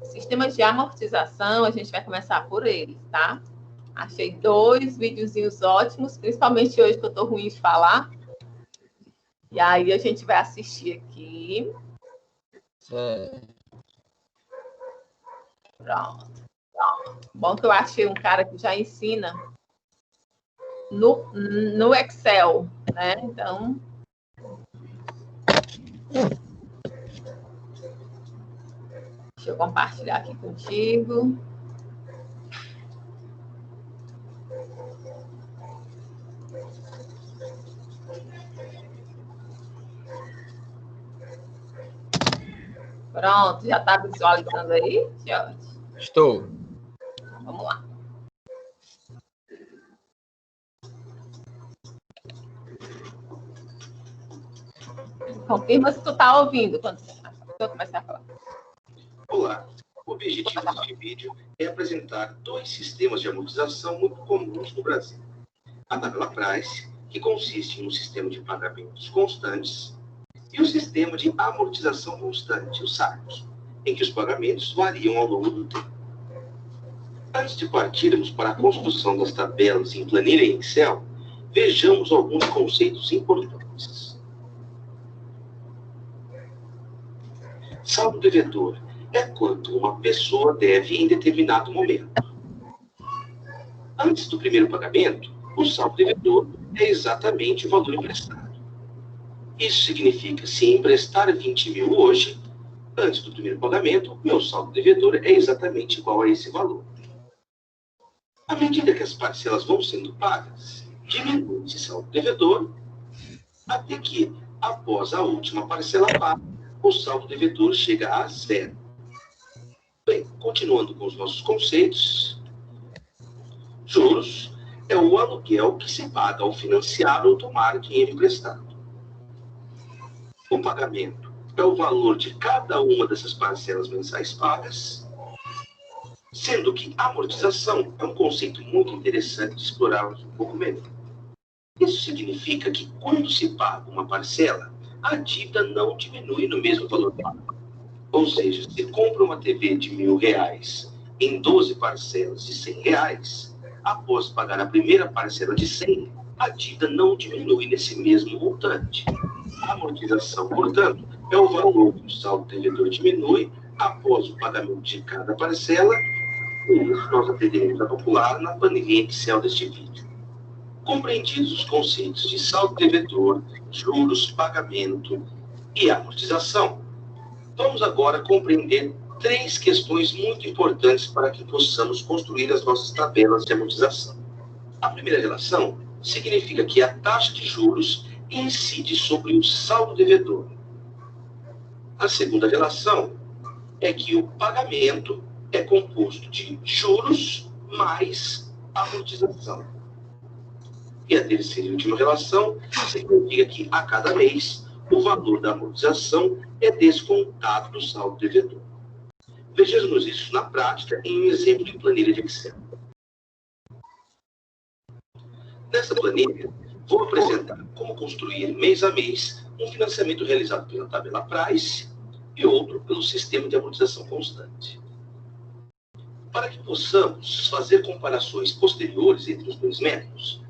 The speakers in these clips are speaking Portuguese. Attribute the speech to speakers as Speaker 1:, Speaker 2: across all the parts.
Speaker 1: Sistemas de amortização, a gente vai começar por eles, tá? Achei 2 videozinhos ótimos, principalmente hoje que eu tô ruim de falar. E aí a gente vai assistir aqui. Pronto. Bom que eu achei um cara que já ensina no Excel, né? Então... Deixa eu compartilhar aqui contigo. Pronto, já está visualizando aí, Jorge?
Speaker 2: Estou.
Speaker 1: Vamos lá. Confirma se tu está ouvindo quando eu começar a falar.
Speaker 3: Olá. O objetivo deste vídeo é apresentar 2 sistemas de amortização muito comuns no Brasil. A tabela Price, que consiste em um sistema de pagamentos constantes, e o sistema de amortização constante, o SAC, em que os pagamentos variam ao longo do tempo. Antes de partirmos para a construção das tabelas em planilha em Excel, vejamos alguns conceitos importantes. Saldo devedor é quanto uma pessoa deve em determinado momento. Antes do primeiro pagamento, o saldo devedor é exatamente o valor emprestado. Isso significa, se emprestar 20 mil hoje, antes do primeiro pagamento, meu saldo devedor é exatamente igual a esse valor. À medida que as parcelas vão sendo pagas, diminui esse saldo devedor, até que, após a última parcela paga, o saldo devedor chega a 0. Bem, continuando com os nossos conceitos, juros é o aluguel que se paga ao financiar ou tomar dinheiro emprestado. O pagamento é o valor de cada uma dessas parcelas mensais pagas, sendo que amortização é um conceito muito interessante de explorarmos um pouco melhor. Isso significa que quando se paga uma parcela, a dívida não diminui no mesmo valor pago. Ou seja, se compra uma TV de R$1.000 em 12 parcelas de R$100, após pagar a primeira parcela de 100, a dívida não diminui nesse mesmo montante. A amortização, portanto, é o valor que o saldo devedor diminui após o pagamento de cada parcela, e isso nós aprenderemos a calcular na planilha Excel deste vídeo. Compreendidos os conceitos de saldo devedor, juros, pagamento e amortização, vamos agora compreender 3 questões muito importantes para que possamos construir as nossas tabelas de amortização. A primeira relação significa que a taxa de juros incide sobre o saldo devedor. A segunda relação é que o pagamento é composto de juros mais amortização. E a terceira e última relação significa que, a cada mês, o valor da amortização é descontado do saldo devedor. Vejamos isso na prática em um exemplo de planilha de Excel. Nessa planilha, vou apresentar como construir mês a mês um financiamento realizado pela tabela Price e outro pelo sistema de amortização constante. Para que possamos fazer comparações posteriores entre os 2 métodos,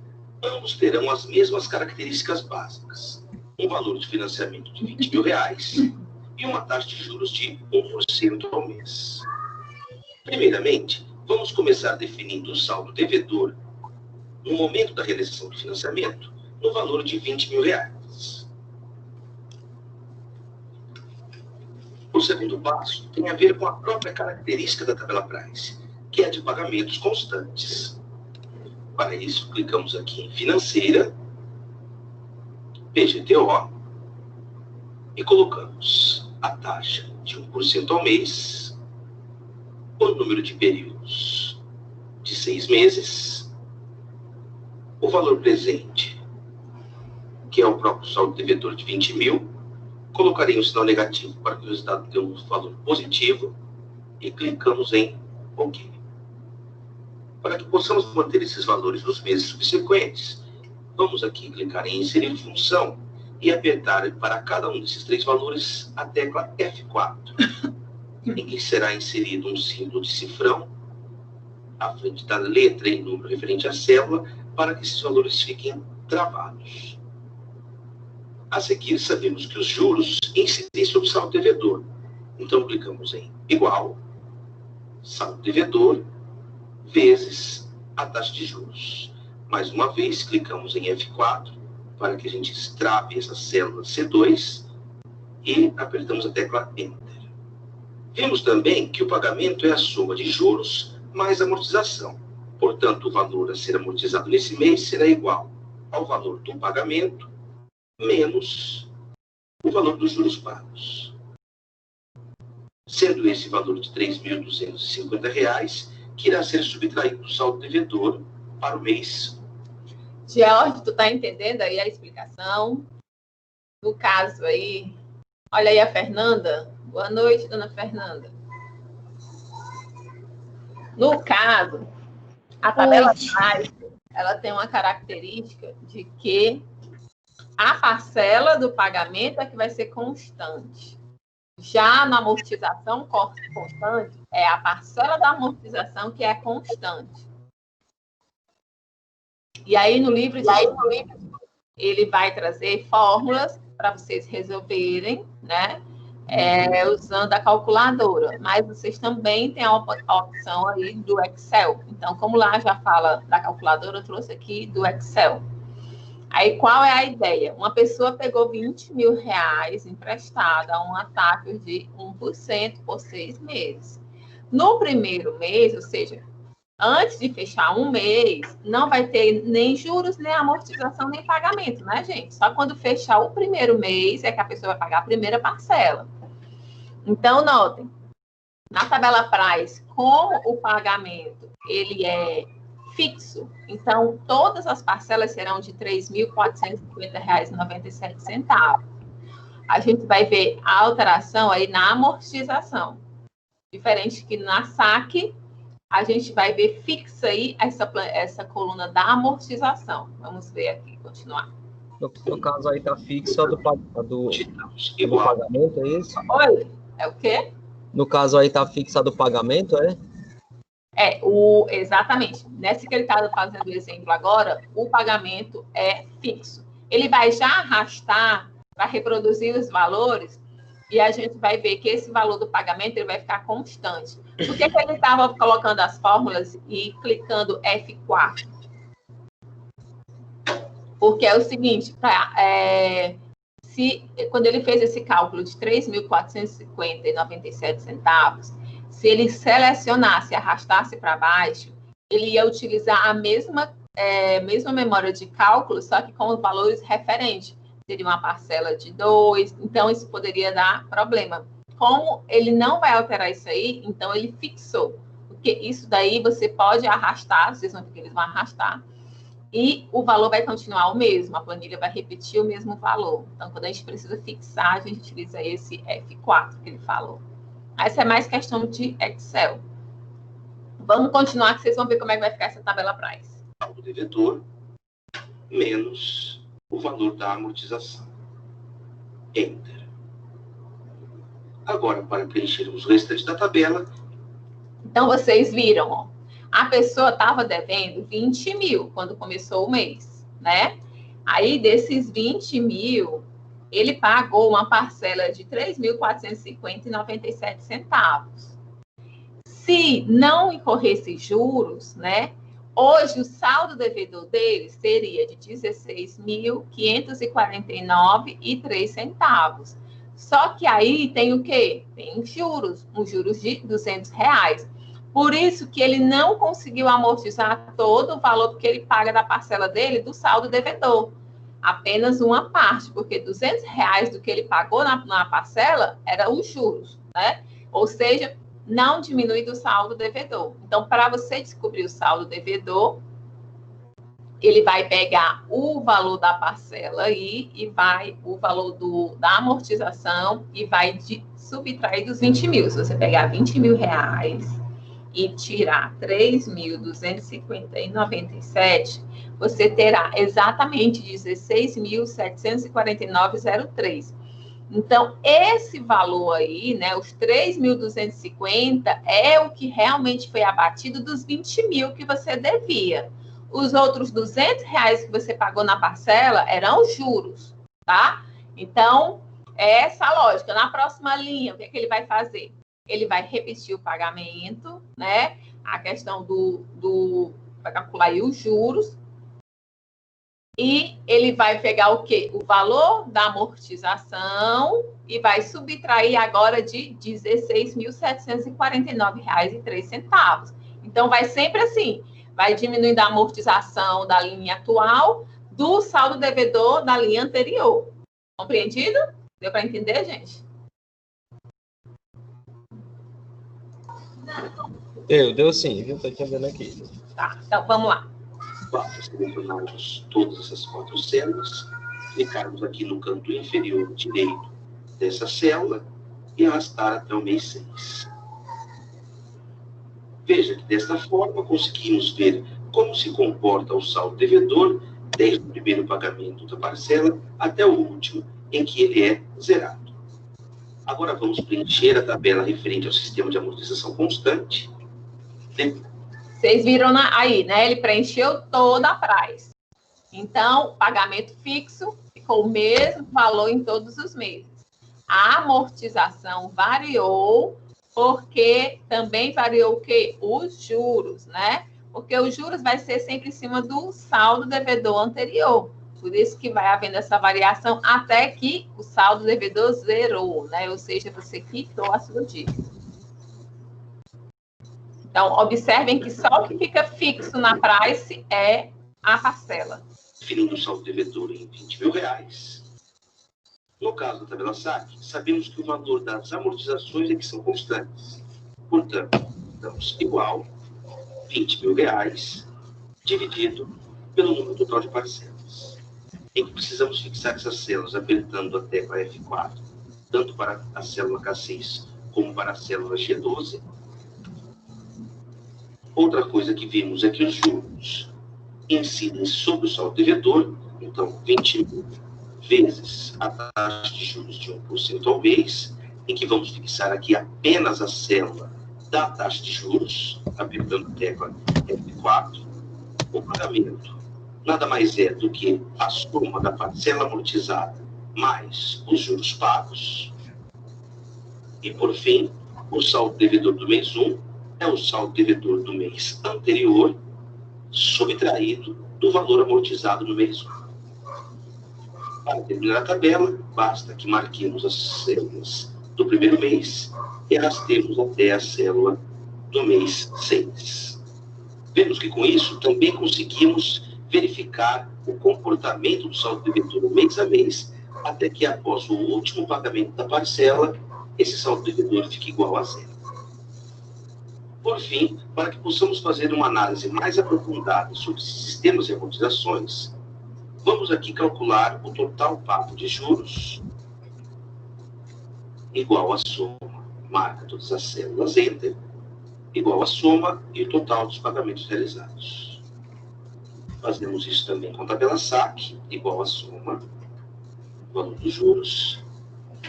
Speaker 3: ambos terão as mesmas características básicas: um valor de financiamento de R$20.000 e uma taxa de juros de 1% ao mês. Primeiramente, vamos começar definindo o saldo devedor no momento da realização do financiamento no valor de R$20.000. O segundo passo tem a ver com a própria característica da tabela Price, que é a de pagamentos constantes. Para isso, clicamos aqui em Financeira, PGTO, e colocamos a taxa de 1% ao mês, o número de períodos de 6 meses, o valor presente, que é o próprio saldo devedor de 20 mil, colocarei um sinal negativo para que o resultado dê um valor positivo e clicamos em OK. Para que possamos manter esses valores nos meses subsequentes, vamos aqui clicar em Inserir função e apertar para cada um desses 3 valores a tecla F4. em que será inserido um símbolo de cifrão à frente da letra e número referente à célula, para que esses valores fiquem gravados. A seguir, sabemos que os juros incidem sobre o saldo devedor. Então, clicamos em igual, saldo devedor, vezes a taxa de juros. Mais uma vez, clicamos em F4, para que a gente extrave essa célula C2 e apertamos a tecla Enter. Vimos também que o pagamento é a soma de juros mais amortização. Portanto, o valor a ser amortizado nesse mês será igual ao valor do pagamento menos o valor dos juros pagos. Sendo esse valor de R$ 3.250 que irá ser subtraído do saldo devedor para o mês.
Speaker 1: George, tu está entendendo aí a explicação? No caso aí, olha aí a Fernanda. Boa noite, dona Fernanda. No caso, a tabela atrás, ela tem uma característica de que a parcela do pagamento é que vai ser constante. Já na amortização constante, é a parcela da amortização que é constante. E aí, no livro, ele vai trazer fórmulas para vocês resolverem, né? Usando a calculadora. Mas vocês também têm a opção aí do Excel. Então, como lá já fala da calculadora, eu trouxe aqui do Excel. Aí, qual é a ideia? Uma pessoa pegou R$20.000 emprestado a uma taxa de 1% por 6 meses. No primeiro mês, ou seja, antes de fechar um mês, não vai ter nem juros, nem amortização, nem pagamento, né, gente? Só quando fechar o primeiro mês é que a pessoa vai pagar a primeira parcela. Então, notem, na tabela Price, como o pagamento ele é fixo, então todas as parcelas serão de R$ 3.450,97. A gente vai ver a alteração aí na amortização. Diferente que na saque, a gente vai ver fixa aí essa coluna da amortização. Vamos ver aqui, continuar.
Speaker 2: No caso aí tá fixo a do pagamento, é isso?
Speaker 1: Oi, é o quê?
Speaker 2: No caso aí tá fixa a do pagamento, é?
Speaker 1: Exatamente. Nesse que ele está fazendo o exemplo agora, o pagamento é fixo. Ele vai já arrastar para reproduzir os valores e a gente vai ver que esse valor do pagamento ele vai ficar constante. Por que ele estava colocando as fórmulas e clicando F4? Porque é o seguinte, quando ele fez esse cálculo de R$ 3.450,97, se ele selecionasse e arrastasse para baixo, ele ia utilizar a mesma memória de cálculo, só que com os valores referentes. Seria uma parcela de 2, então isso poderia dar problema. Como ele não vai alterar isso aí, então ele fixou. Porque isso daí você pode arrastar, vocês vão ver que eles vão arrastar, e o valor vai continuar o mesmo, a planilha vai repetir o mesmo valor. Então, quando a gente precisa fixar, a gente utiliza esse F4 que ele falou. Essa é mais questão de Excel. Vamos continuar, que vocês vão ver como é que vai ficar essa tabela Price.
Speaker 3: O devedor menos o valor da amortização. Enter. Agora, para preenchermos o restante da tabela.
Speaker 1: Então, vocês viram, ó, a pessoa estava devendo 20 mil quando começou o mês, né? Aí, desses 20 mil, ele pagou uma parcela de R$ 3.450,97. Se não incorresse juros, né? Hoje, o saldo devedor dele seria de R$ 16.549,03. Só que aí tem o quê? Tem juros, uns juros de R$ 200. Por isso que ele não conseguiu amortizar todo o valor que ele paga da parcela dele do saldo devedor. Apenas uma parte, porque R$ 200 do que ele pagou na parcela era os juros, né? Ou seja, não diminui do saldo devedor. Então, para você descobrir o saldo devedor, ele vai pegar o valor da parcela aí e vai o valor da amortização e vai subtrair dos 20 mil. Se você pegar R$ 20.000 e tirar 3.250,97, você terá exatamente 16.749,03. Então, esse valor aí, né, os 3.250 é o que realmente foi abatido dos 20 mil que você devia. Os outros R$200 que você pagou na parcela eram juros, tá? Então, é essa a lógica. Na próxima linha, o que é que ele vai fazer? Ele vai repetir o pagamento, né? A questão vai calcular aí os juros. E ele vai pegar o quê? O valor da amortização e vai subtrair agora de R$ 16.749,03. Então, vai sempre assim, vai diminuindo a amortização da linha atual do saldo devedor da linha anterior. Compreendido? Deu para entender, gente?
Speaker 2: Deu sim, viu? Tô entendendo aqui.
Speaker 1: Tá, então vamos lá.
Speaker 3: Selecionarmos todas essas 4 células, clicarmos aqui no canto inferior direito dessa célula e arrastar até o mês 6. Veja que desta forma conseguimos ver como se comporta o saldo devedor desde o primeiro pagamento da parcela até o último, em que ele é zerado. Agora vamos preencher a tabela referente ao sistema de amortização constante.
Speaker 1: Vocês viram aí, né? Ele preencheu toda a price. Então, pagamento fixo ficou o mesmo valor em todos os meses. A amortização variou, porque também variou o quê? Os juros, né? Porque os juros vai ser sempre em cima do saldo devedor anterior. Por isso que vai havendo essa variação até que o saldo devedor zerou, né? Ou seja, você quitou a sua dívida. Então, observem que só o que fica fixo na price é a parcela.
Speaker 3: Definindo o saldo devedor em R$20.000. No caso da tabela SAC, sabemos que o valor das amortizações é que são constantes. Portanto, damos igual R$20.000 dividido pelo número total de parcelas. Em que precisamos fixar essas células apertando a tecla F4, tanto para a célula K6 como para a célula G12. Outra coisa que vimos é que os juros incidem sobre o saldo devedor, então 20 mil vezes a taxa de juros de 1% ao mês, em que vamos fixar aqui apenas a célula da taxa de juros, apertando a tecla F4. O pagamento nada mais é do que a soma da parcela amortizada mais os juros pagos. E, por fim, o saldo devedor do mês 1 é o saldo devedor do mês anterior, subtraído do valor amortizado no mês 1. Para terminar a tabela, basta que marquemos as células do primeiro mês e arrastemos até a célula do mês 6. Vemos que com isso também conseguimos verificar o comportamento do saldo devedor mês a mês, até que após o último pagamento da parcela, esse saldo devedor fique igual a zero. Por fim, para que possamos fazer uma análise mais aprofundada sobre sistemas de amortizações, vamos aqui calcular o total pago de juros igual à soma, marca todas as células Enter, igual à soma e o total dos pagamentos realizados. Fazemos isso também com a tabela SAC, igual à soma, valor dos juros,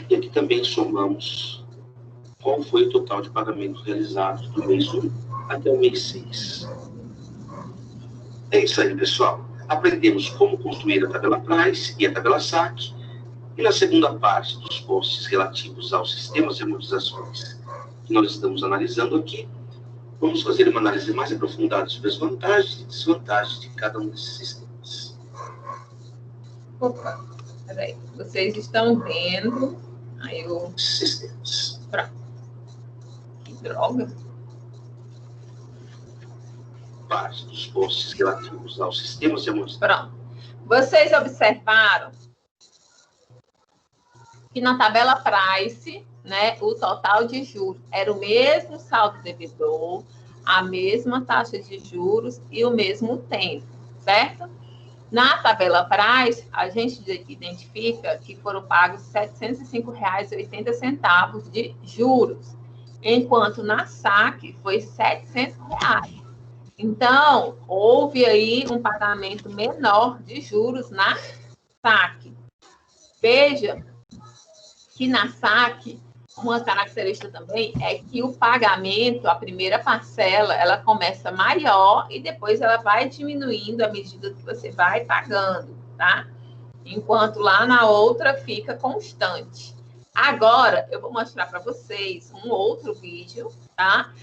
Speaker 3: e aqui também somamos qual foi o total de pagamentos realizados do mês 1 até o mês 6. É isso aí, pessoal. Aprendemos como construir a tabela Price e a tabela SAC, e na segunda parte dos posts relativos aos sistemas de amortizações que nós estamos analisando aqui, vamos fazer uma análise mais aprofundada sobre as vantagens e desvantagens de cada um desses sistemas.
Speaker 1: Opa, peraí. Vocês estão vendo aí o
Speaker 3: sistemas.
Speaker 1: Pronto. Droga.
Speaker 3: Parte dos posts relativos aos sistemas de amortização.
Speaker 1: Pronto. Vocês observaram que na tabela Price, né, o total de juros era o mesmo saldo devedor, a mesma taxa de juros e o mesmo tempo, certo? Na tabela Price, a gente identifica que foram pagos R$ 705,80 de juros, enquanto na SAC foi R$ 700. Então, houve aí um pagamento menor de juros na SAC. Veja que na SAC, uma característica também é que o pagamento, a primeira parcela, ela começa maior e depois ela vai diminuindo à medida que você vai pagando, tá? Enquanto lá na outra fica constante. Agora, eu vou mostrar para vocês um outro vídeo, tá?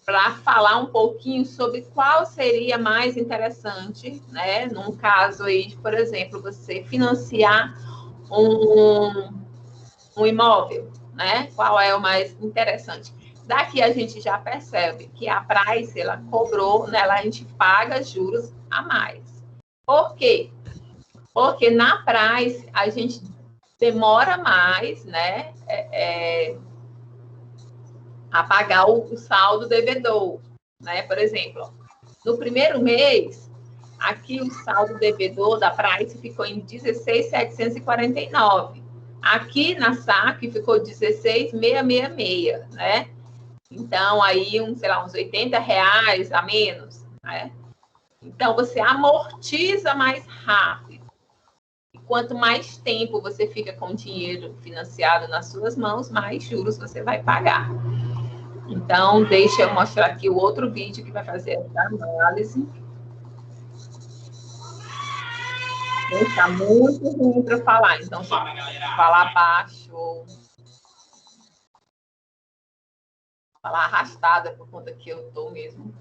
Speaker 1: Para falar um pouquinho sobre qual seria mais interessante, né? Num caso aí, por exemplo, você financiar um imóvel, né? Qual é o mais interessante? Daqui a gente já percebe que a Price, ela cobrou, né? A gente paga juros a mais. Por quê? Porque na Price a gente demora mais, né? A pagar o saldo devedor, né? Por exemplo, no primeiro mês, aqui o saldo devedor da Price ficou em 16.749. Aqui na SAC ficou 16.666, né? Então, aí, sei lá, uns R$80 a menos, né? Então, você amortiza mais rápido. E quanto mais tempo você fica com o dinheiro financiado nas suas mãos, mais juros você vai pagar. Então, deixa eu mostrar aqui o outro vídeo que vai fazer essa análise. Está muito ruim para falar, então
Speaker 4: Fala, galera.
Speaker 1: Falar baixo. Falar arrastada, por conta que eu estou mesmo.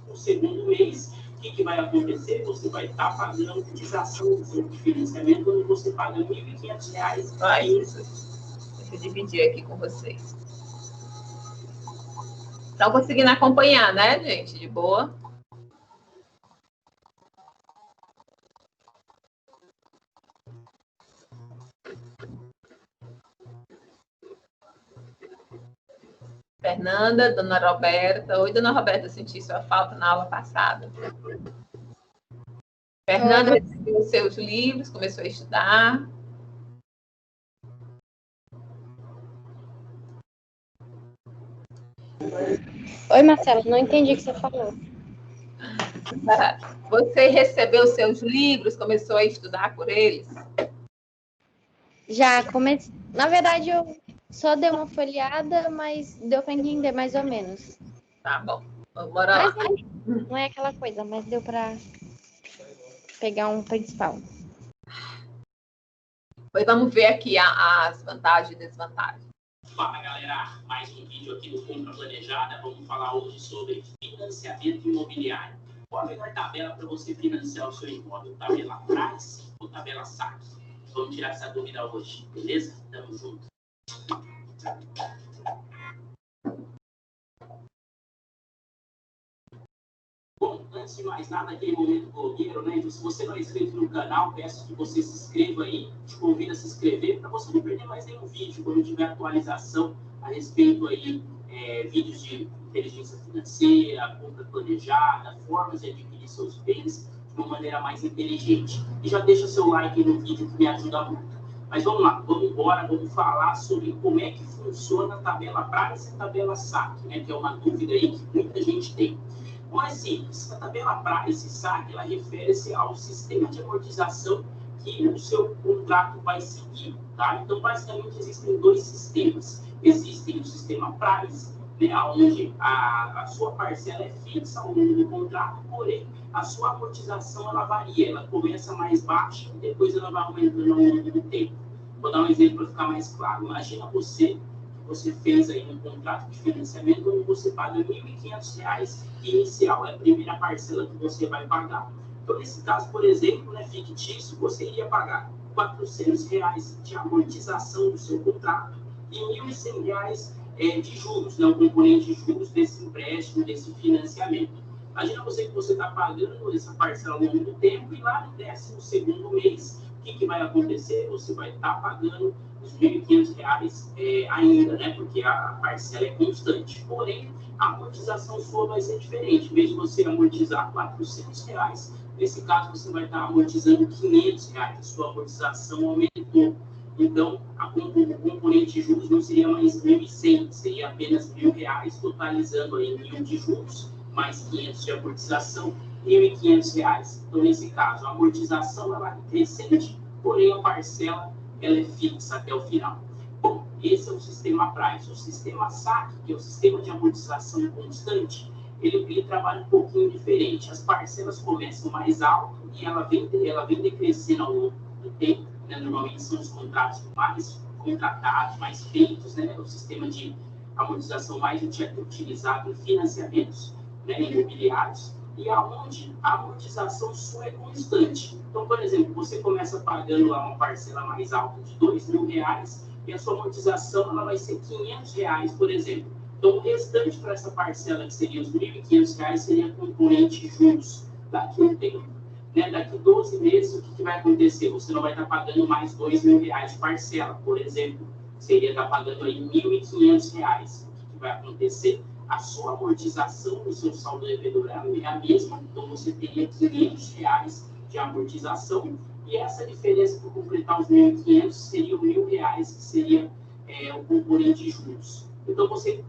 Speaker 4: No segundo mês, o que vai acontecer? Você vai estar pagando a amortização do seu financiamento, quando você paga R$1.500.
Speaker 1: Vai, isso. Deixa eu dividir aqui com vocês. Estão conseguindo acompanhar, né, gente? De boa? Fernanda, Dona Roberta. Oi, Dona Roberta, senti sua falta na aula passada. Fernanda recebeu os seus livros, começou a estudar.
Speaker 5: Oi, Marcelo, não entendi o que você falou.
Speaker 1: Você recebeu os seus livros, começou a estudar por eles?
Speaker 5: Já comecei. Na verdade, eu só dei uma folheada, mas deu para entender mais ou menos.
Speaker 1: Tá bom. Bora lá.
Speaker 5: Não é aquela coisa, mas deu para pegar um principal.
Speaker 1: Pois vamos ver aqui as vantagens e desvantagens.
Speaker 4: Fala, galera. Mais um vídeo aqui do Compra Planejada. Vamos falar hoje sobre financiamento imobiliário. Qual a melhor tabela para você financiar o seu imóvel? Tabela Price ou tabela SAC? Vamos tirar essa dúvida hoje, beleza? Tamo junto. Bom, antes de mais nada, aquele momento blogueiro, né? Então, se você não é inscrito no canal, peço que você se inscreva aí. Te convido a se inscrever para você não perder mais nenhum vídeo quando tiver atualização a respeito aí, vídeos de inteligência financeira, compra planejada, formas de adquirir seus bens de uma maneira mais inteligente. E já deixa seu like aí no vídeo que me ajuda muito. Mas vamos lá, vamos embora, vamos falar sobre como é que funciona a tabela Price e a tabela SAC, né? Que é uma dúvida aí que muita gente tem. Não é simples. A tabela Price e SAC, ela refere-se ao sistema de amortização que o seu contrato vai seguir, tá? Então, basicamente, existem dois sistemas. Existe o sistema Price, né, onde a sua parcela é fixa ao longo do contrato, porém, a sua amortização, ela varia. Ela começa mais baixa e depois ela vai aumentando ao longo do tempo. Vou dar um exemplo para ficar mais claro. Imagina você fez aí um contrato de financiamento onde você paga R$1.500 inicial, é a primeira parcela que você vai pagar. Então, nesse caso, por exemplo, né, fictício, você iria pagar R$400 de amortização do seu contrato e R$1.100 de juros, né, o componente de juros desse empréstimo, desse financiamento. Imagina você que você está pagando essa parcela ao longo do tempo e lá no 12º mês, o que vai acontecer? Você vai estar pagando os R$1.500 ainda, né? Porque a parcela é constante. Porém, a amortização sua vai ser diferente. Em vez de você amortizar R$400, nesse caso você vai estar amortizando R$500. A sua amortização aumentou. Então, o componente de juros não seria mais R$1.100, seria apenas R$1.000, totalizando aí 1.000 de juros, mais 500 de amortização, R$1.500. Então, nesse caso, a amortização ela é crescente, porém a parcela ela é fixa até o final. Bom, Esse é o sistema price. O sistema SAC, que é o sistema de amortização constante, ele trabalha um pouquinho diferente. As parcelas começam mais alto e ela vem decrescendo ao longo do tempo, né? Normalmente são os contratos mais contratados, mais feitos, né? O sistema de amortização mais utilizado em financiamentos, né? Imobiliários, e aonde a amortização sua é constante. Então, por exemplo, você começa pagando lá uma parcela mais alta de R$2.000 e a sua amortização ela vai ser R$500, por exemplo. Então, o restante para essa parcela, que seria os R$1.500, seria componente juros daqui a um tempo. Né? Daqui 12 meses, o que vai acontecer? Você não vai estar pagando mais R$2.000 de parcela, por exemplo. Seria estar pagando aí R$1.500. O que vai acontecer? A sua amortização do seu saldo devedor é a mesma, então você teria R$500 de amortização, e essa diferença para completar os 1.500 seria R$1.000, que seria o componente de juros. Então, você,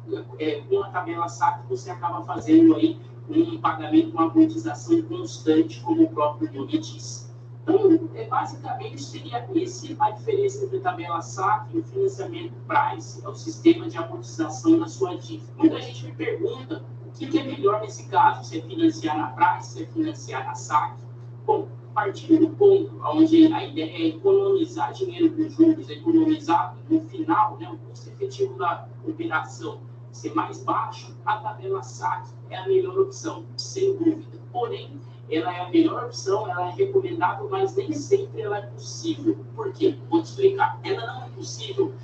Speaker 4: com a tabela SAC, você acaba fazendo aí um pagamento, uma amortização constante, como o próprio nome diz. Então, basicamente, seria esse a diferença entre a tabela SAC e o financiamento price, é o sistema de amortização da sua dívida. Muita gente me pergunta o que é melhor nesse caso, se é financiar na price, se é financiar na SAC. Bom, partindo do ponto onde a ideia é economizar dinheiro com juros, economizar no final, né, o custo efetivo da operação ser mais baixo, a tabela SAC é a melhor opção, sem dúvida. Porém, ela é a melhor opção, ela é recomendável, mas nem sempre ela é possível. Por quê? Vou te explicar. Ela não é possível,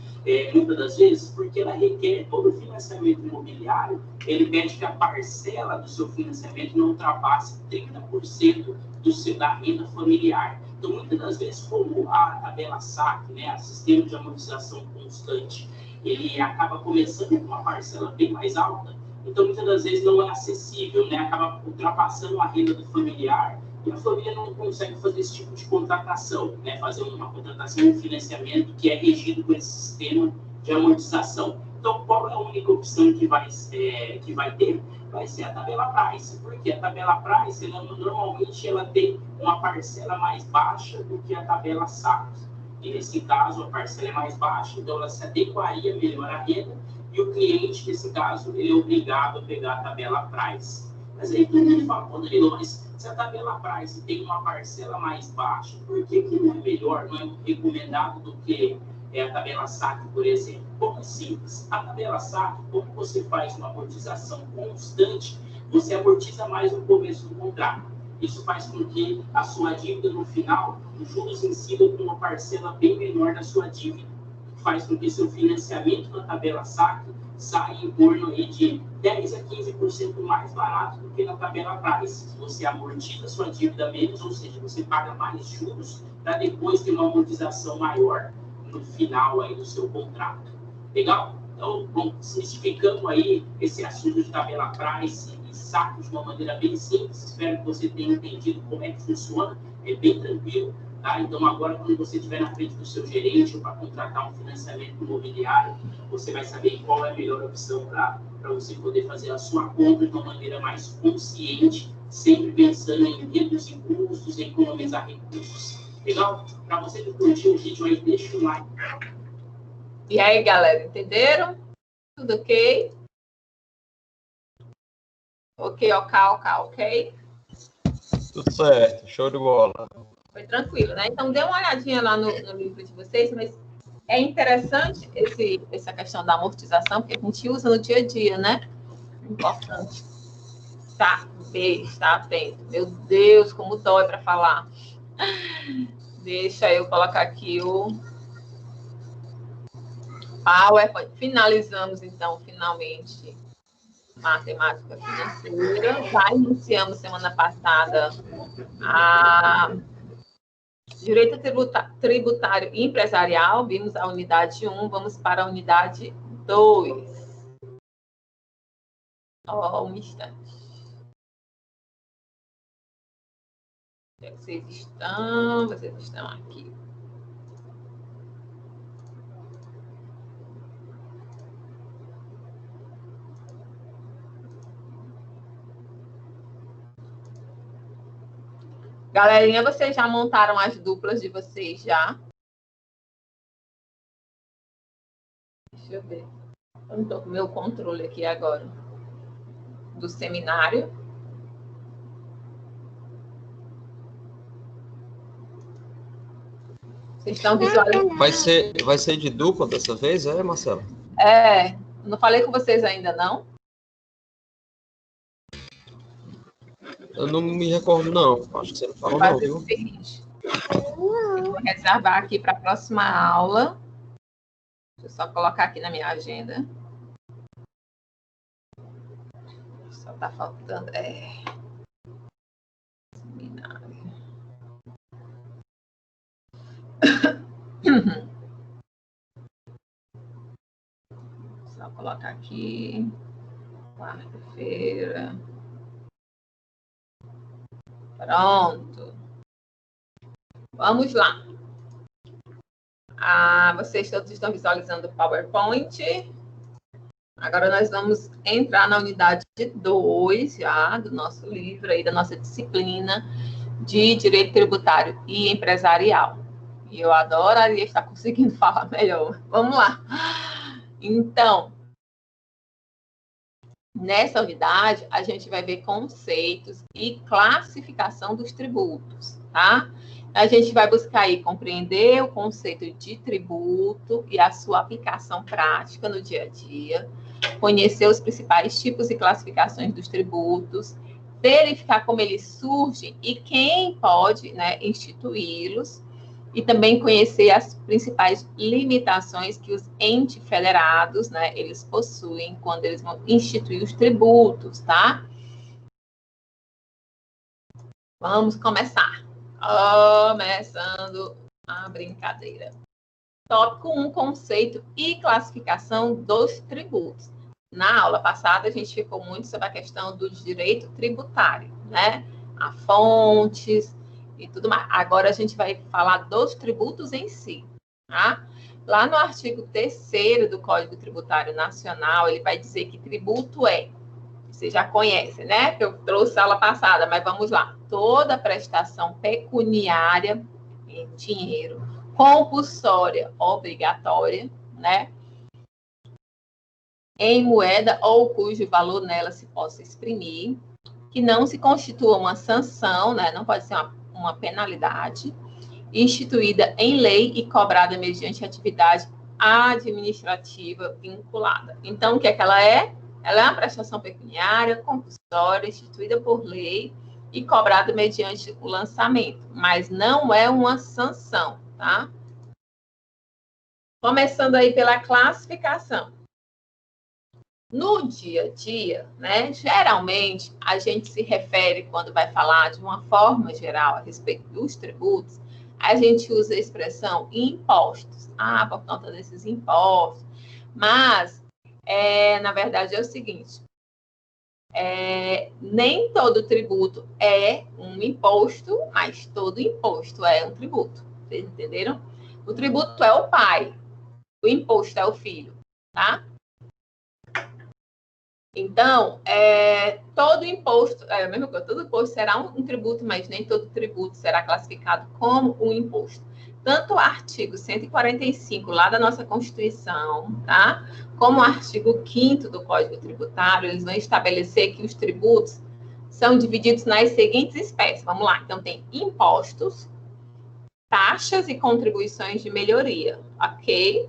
Speaker 4: muitas das vezes, porque ela requer todo o financiamento imobiliário, ele pede que a parcela do seu financiamento não ultrapasse 30% da renda familiar. Então, muitas das vezes, como a tabela SAC, né, o sistema de amortização constante, ele acaba começando com uma parcela bem mais alta, então muitas das vezes não é acessível, né? Acaba ultrapassando a renda do familiar e a família não consegue fazer esse tipo de contratação, né? Fazer uma contratação de financiamento que é regido por esse sistema de amortização. Então, qual é a única opção que vai ter? Vai ser a tabela price, porque a tabela price, normalmente, ela tem uma parcela mais baixa do que a tabela SAC. E nesse caso, a parcela é mais baixa, então ela se adequaria melhor à renda, e o cliente, nesse caso, ele é obrigado a pegar a tabela price. Mas aí todo mundo fala, pô, Danilo, mas se a tabela price tem uma parcela mais baixa, por que não é melhor, não é recomendado do que a tabela SAC, por exemplo? Bom, é simples. A tabela SAC, como você faz uma amortização constante, você amortiza mais no começo do contrato. Isso faz com que a sua dívida, no final, os juros incidam com uma parcela bem menor da sua dívida. Faz com que seu financiamento na tabela SAC saia em torno aí de 10 a 15% mais barato do que na tabela price. Você amortiza sua dívida menos, ou seja, você paga mais juros para depois ter uma amortização maior no final aí do seu contrato. Legal? Então, bom, simplificamos aí esse assunto de tabela price e SAC de uma maneira bem simples. Espero que você tenha entendido como é que funciona. É bem tranquilo. Tá? Então, agora, quando você estiver na frente do seu gerente ou para contratar um financiamento imobiliário, você vai saber qual é a melhor opção para você poder fazer a sua compra de uma maneira mais consciente, sempre pensando em reduzir custos e economizar recursos. Legal? Para você que curtiu o vídeo aí, deixa um like.
Speaker 1: E aí, galera, entenderam? Tudo ok? Ok, ok?
Speaker 2: Tudo certo, show de bola.
Speaker 1: Foi tranquilo, né? Então, dê uma olhadinha lá no livro de vocês, mas é interessante essa questão da amortização, porque a gente usa no dia a dia, né? Importante. Saber, estar atento. Meu Deus, como dói para falar. Deixa eu colocar aqui o PowerPoint. Finalizamos, então, finalmente, matemática financeira. Já iniciamos semana passada a direito tributário e empresarial. Vimos a unidade 1, vamos para a unidade 2. Um instante. Onde é que vocês estão? Vocês estão aqui. Galerinha, vocês já montaram as duplas de vocês já? ver. Eu não estou com o meu controle aqui agora. Do seminário. Vocês estão visualizando?
Speaker 2: Vai ser de dupla dessa vez, Marcelo?
Speaker 1: Não falei com vocês ainda, não?
Speaker 2: Eu não me recordo, não. Acho que você não falou, não, viu?
Speaker 1: O seguinte. Vou reservar aqui para a próxima aula. Deixa eu só colocar aqui na minha agenda. Só está faltando. Seminário. Só colocar aqui. Quarta-feira. Pronto. Vamos lá. Vocês todos estão visualizando o PowerPoint. Agora nós vamos entrar na unidade 2 já do nosso livro aí, da nossa disciplina de Direito Tributário e Empresarial. E eu adoraria estar conseguindo falar melhor. Vamos lá. Então, nessa unidade, a gente vai ver conceitos e classificação dos tributos, tá? A gente vai buscar aí compreender o conceito de tributo e a sua aplicação prática no dia a dia, conhecer os principais tipos e classificações dos tributos, verificar como eles surgem e quem pode, né, instituí-los, e também conhecer as principais limitações que os entes federados, né, eles possuem quando eles vão instituir os tributos, tá? Vamos começar. Começando a brincadeira. Tópico 1, conceito e classificação dos tributos. Na aula passada, a gente ficou muito sobre a questão do direito tributário, né? A fontes e tudo mais. Agora, a gente vai falar dos tributos em si, tá? Lá no artigo 3º do Código Tributário Nacional, ele vai dizer que tributo é, vocês já conhecem, né? Que eu trouxe a aula passada, mas vamos lá. Toda prestação pecuniária em dinheiro, compulsória, obrigatória, né? Em moeda ou cujo valor nela se possa exprimir, que não se constitua uma sanção, né? Não pode ser uma penalidade, instituída em lei e cobrada mediante atividade administrativa vinculada. Então, o que é que ela é? Ela é uma prestação pecuniária, compulsória, instituída por lei e cobrada mediante o lançamento, mas não é uma sanção, tá? Começando aí pela classificação. No dia a dia, né, geralmente, a gente se refere, quando vai falar de uma forma geral a respeito dos tributos, a gente usa a expressão impostos. Por conta desses impostos. Mas, na verdade, é o seguinte, nem todo tributo é um imposto, mas todo imposto é um tributo. Vocês entenderam? O tributo é o pai, o imposto é o filho, tá? Então, todo imposto, a mesma coisa, todo imposto será um tributo, mas nem todo tributo será classificado como um imposto. Tanto o artigo 145 lá da nossa Constituição, tá? Como o artigo 5º do Código Tributário, eles vão estabelecer que os tributos são divididos nas seguintes espécies. Vamos lá, então tem impostos, taxas e contribuições de melhoria, ok?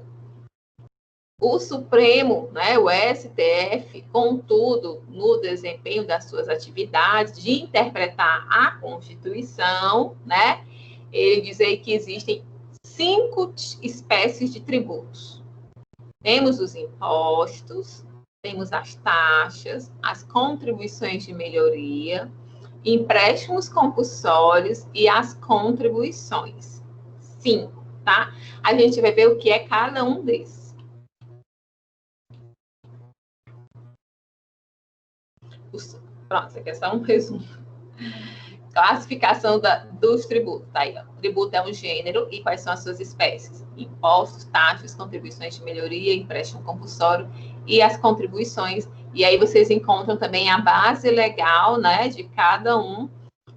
Speaker 1: O Supremo, né, o STF, contudo, no desempenho das suas atividades de interpretar a Constituição, né, ele diz aí que existem 5 espécies de tributos. Temos os impostos, temos as taxas, as contribuições de melhoria, empréstimos compulsórios e as contribuições. 5, tá? A gente vai ver o que é cada um desses. Pronto, isso aqui é só um resumo. Classificação dos tributos. Tá aí, ó. Tributo é um gênero e quais são as suas espécies? Impostos, taxas, contribuições de melhoria, empréstimo compulsório e as contribuições. E aí vocês encontram também a base legal, né, de cada um.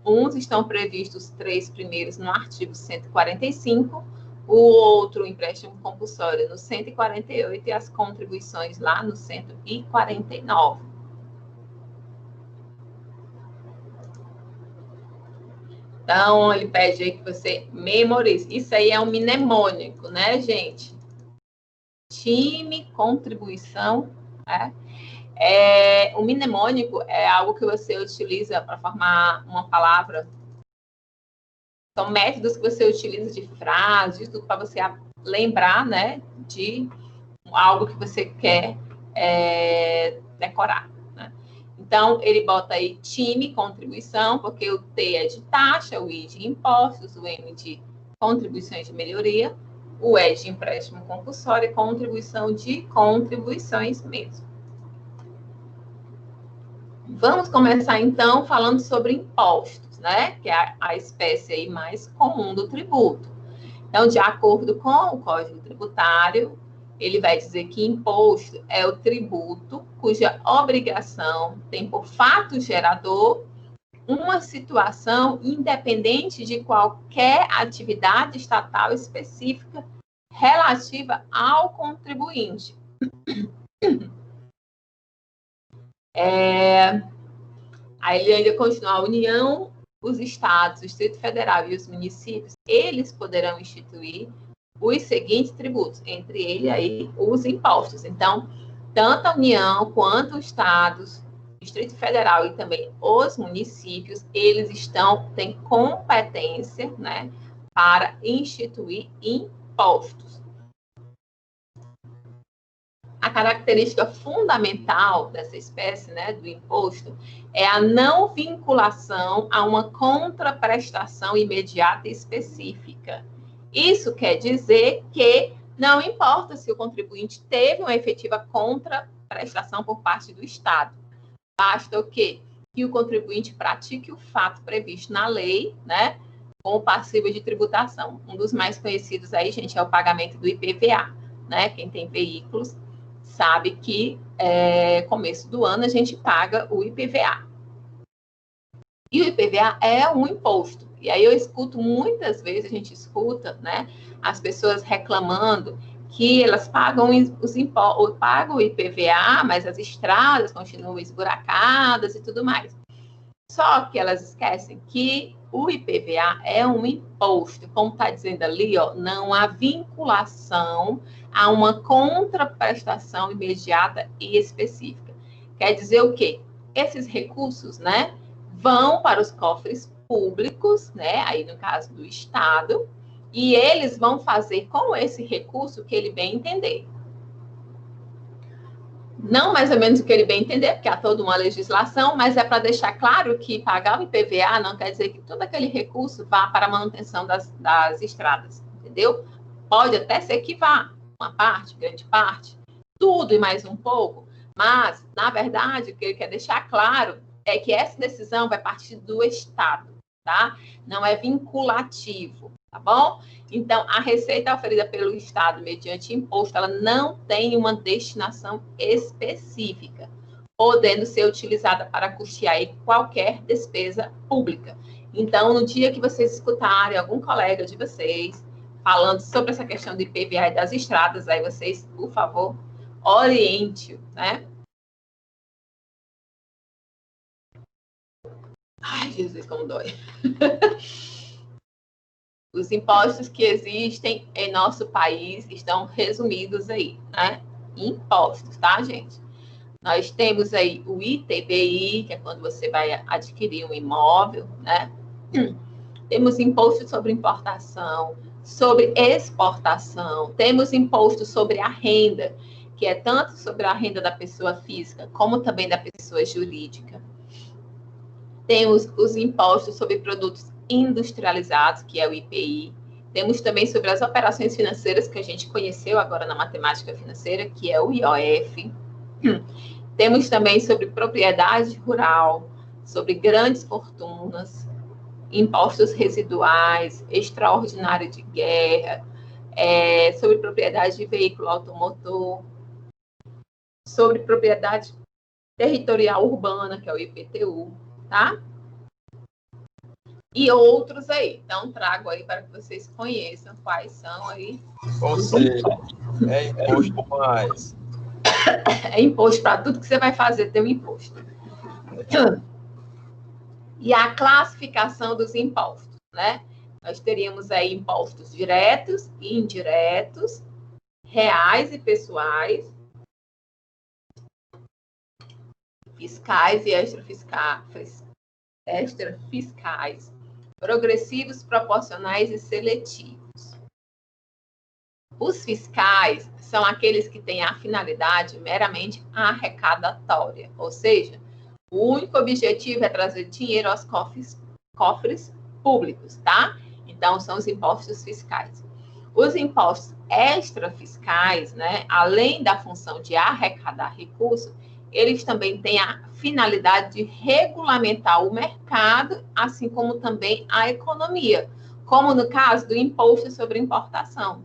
Speaker 1: Uns estão previstos, os 3 primeiros, no artigo 145, o outro empréstimo compulsório no 148 e as contribuições lá no 149. Então, ele pede aí que você memorize. Isso aí é um mnemônico, né, gente? Time, contribuição, né? O mnemônico é algo que você utiliza para formar uma palavra. São métodos que você utiliza de frases, tudo para você lembrar, né, de algo que você quer decorar. Né? Então, ele bota aí time, contribuição, porque o T é de taxa, o I de impostos, o M de contribuições de melhoria, o E de empréstimo compulsório e contribuição de contribuições mesmo. Vamos começar, então, falando sobre impostos, né? Que é a espécie aí mais comum do tributo. Então, de acordo com o Código Tributário, ele vai dizer que imposto é o tributo cuja obrigação tem por fato gerador uma situação independente de qualquer atividade estatal específica relativa ao contribuinte. Aí ele ainda continua: a União, os estados, o Distrito Federal e os municípios, eles poderão instituir os seguintes tributos, entre eles aí os impostos. Então, tanto a União quanto os estados, o Distrito Federal e também os municípios, eles têm competência, né, para instituir impostos. A característica fundamental dessa espécie, né, do imposto, é a não vinculação a uma contraprestação imediata e específica. Isso quer dizer que não importa se o contribuinte teve uma efetiva contraprestação por parte do Estado. Basta o quê? Que o contribuinte pratique o fato previsto na lei, né, com o passivo de tributação. Um dos mais conhecidos aí, gente, é o pagamento do IPVA, né? Quem tem veículos sabe que começo do ano a gente paga o IPVA. E o IPVA é um imposto. E aí eu escuto muitas vezes, a gente escuta, né, as pessoas reclamando que elas pagam pagam o IPVA, mas as estradas continuam esburacadas e tudo mais. Só que elas esquecem que o IPVA é um imposto. Como está dizendo ali, ó, não há vinculação a uma contraprestação imediata e específica. Quer dizer o quê? Esses recursos, né, vão para os cofres públicos, né, aí no caso do Estado, e eles vão fazer com esse recurso o que ele bem entender. Não mais ou menos o que ele bem entender, porque há toda uma legislação, mas é para deixar claro que pagar o IPVA não quer dizer que todo aquele recurso vá para a manutenção das estradas, entendeu? Pode até ser que vá, uma parte, grande parte, tudo e mais um pouco, mas, na verdade, o que ele quer deixar claro é que essa decisão vai partir do Estado, tá? Não é vinculativo, tá bom? Então, a receita oferida pelo Estado mediante imposto, ela não tem uma destinação específica, podendo ser utilizada para custear qualquer despesa pública. Então, no dia que vocês escutarem algum colega de vocês falando sobre essa questão do IPVA e das estradas, aí vocês, por favor, oriente-o, né? Ai, Jesus, como dói. Os impostos que existem em nosso país estão resumidos aí, né? Impostos, tá, gente? Nós temos aí o ITBI, que é quando você vai adquirir um imóvel, né? Temos imposto sobre importação, sobre exportação, temos imposto sobre a renda, que é tanto sobre a renda da pessoa física, como também da pessoa jurídica. Temos os impostos sobre produtos industrializados, que é o IPI. Temos também sobre as operações financeiras, que a gente conheceu agora na matemática financeira, que é o IOF. Temos também sobre propriedade rural, sobre grandes fortunas, impostos residuais, extraordinário de guerra, sobre propriedade de veículo automotor, sobre propriedade territorial urbana, que é o IPTU, tá? e outros aí. Então, trago aí para que vocês conheçam quais são aí.
Speaker 2: Ou seja, é imposto mais.
Speaker 1: É imposto para tudo que você vai fazer, tem um imposto. E a classificação dos impostos, né? Nós teríamos aí impostos diretos e indiretos, reais e pessoais, fiscais e extrafiscais, progressivos, proporcionais e seletivos. Os fiscais são aqueles que têm a finalidade meramente arrecadatória, ou seja, o único objetivo é trazer dinheiro aos cofres públicos, tá? Então, são os impostos fiscais. Os impostos extrafiscais, né, além da função de arrecadar recursos, eles também têm a finalidade de regulamentar o mercado, assim como também a economia, como no caso do imposto sobre importação.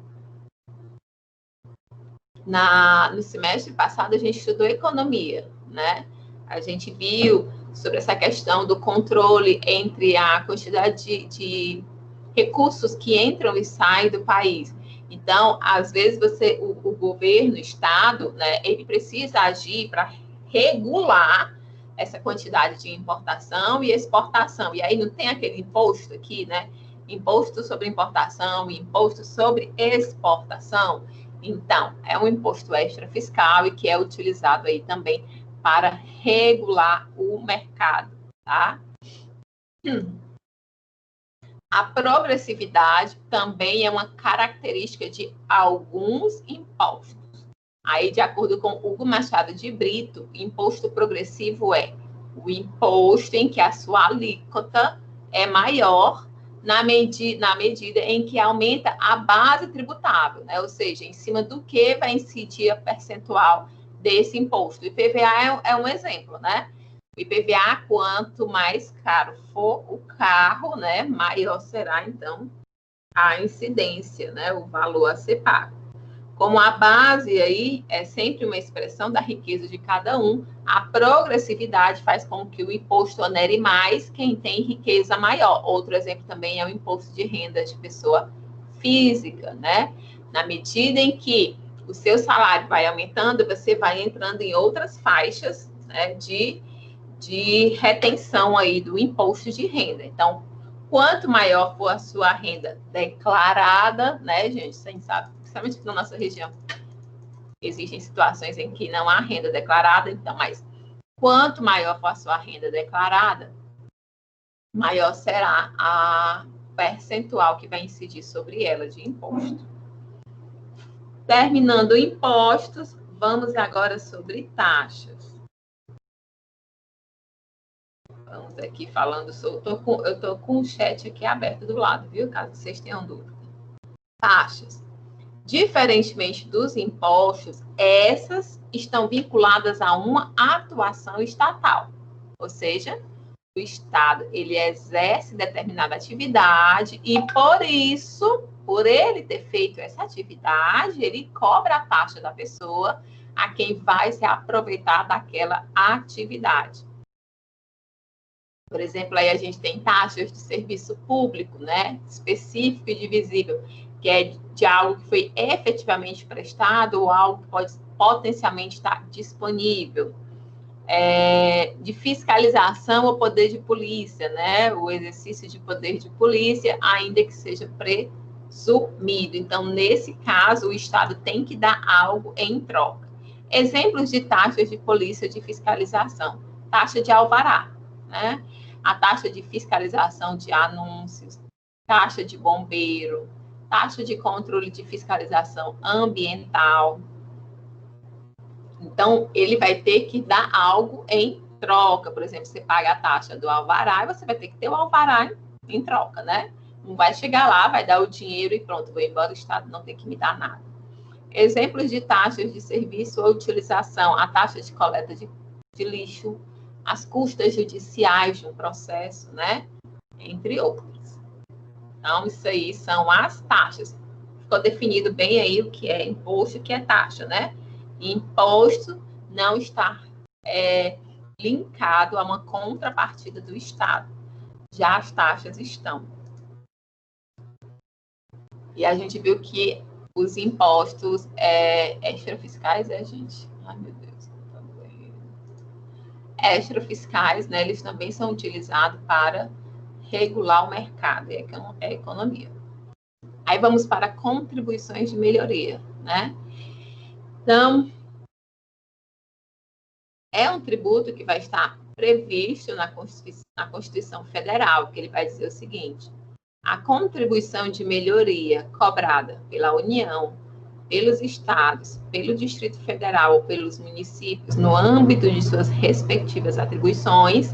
Speaker 1: No semestre passado, a gente estudou economia, né? A gente viu sobre essa questão do controle entre a quantidade de recursos que entram e saem do país. Então, às vezes, o governo, o Estado, né, ele precisa agir para regular essa quantidade de importação e exportação. E aí não tem aquele imposto aqui, né? Imposto sobre importação e imposto sobre exportação. Então, é um imposto extrafiscal e que é utilizado aí também para regular o mercado, tá? A progressividade também é uma característica de alguns impostos. Aí, de acordo com Hugo Machado de Brito, imposto progressivo é o imposto em que a sua alíquota é maior na medida em que aumenta a base tributável, né? Ou seja, em cima do que vai incidir a percentual desse imposto. O IPVA é um exemplo, né? O IPVA, quanto mais caro for o carro, né, maior será, então, a incidência, né, o valor a ser pago. Como a base aí é sempre uma expressão da riqueza de cada um, a progressividade faz com que o imposto onere mais quem tem riqueza maior. Outro exemplo também é o imposto de renda de pessoa física, né? Na medida em que o seu salário vai aumentando, você vai entrando em outras faixas, né, de retenção aí do imposto de renda. Então, quanto maior for a sua renda declarada, né, gente, a gente sabe, principalmente na nossa região, existem situações em que não há renda declarada, então, mas quanto maior for a sua renda declarada, maior será a percentual que vai incidir sobre ela de imposto. Terminando impostos, vamos agora sobre taxas. Vamos aqui falando sobre... Eu estou com o chat aqui aberto do lado, viu? Caso vocês tenham dúvida. Taxas. Diferentemente dos impostos, essas estão vinculadas a uma atuação estatal. Ou seja, o Estado, ele exerce determinada atividade e, por isso, por ele ter feito essa atividade, ele cobra a taxa da pessoa a quem vai se aproveitar daquela atividade. Por exemplo, aí a gente tem taxas de serviço público, né, específico e divisível, que é de algo que foi efetivamente prestado ou algo que pode potencialmente estar disponível. De fiscalização ao poder de polícia, né, o exercício de poder de polícia, ainda que seja presumido. Então, nesse caso, o Estado tem que dar algo em troca. Exemplos de taxas de polícia de fiscalização. Taxa de alvará, né? A taxa de fiscalização de anúncios, taxa de bombeiro, taxa de controle de fiscalização ambiental. Então, ele vai ter que dar algo em troca. Por exemplo, você paga a taxa do alvará e você vai ter que ter o alvará em troca, né? Não vai chegar lá, vai dar o dinheiro e pronto, vou embora, o Estado não tem que me dar nada. Exemplos de taxas de serviço ou utilização, a taxa de coleta de lixo, as custas judiciais de um processo, né? Entre outros. Então, isso aí são as taxas. Ficou definido bem aí o que é imposto e o que é taxa, né? Imposto não está linkado a uma contrapartida do Estado. já as taxas estão. E a gente viu que os impostos extrafiscais, gente? Ai, meu Deus. Extrafiscais, né? Eles também são utilizados para regular o mercado e a economia. Aí vamos para contribuições de melhoria, né? Então, é um tributo que vai estar previsto na Constituição Federal, que ele vai dizer o seguinte: a contribuição de melhoria cobrada pela União, pelos estados, pelo Distrito Federal ou pelos municípios, no âmbito de suas respectivas atribuições,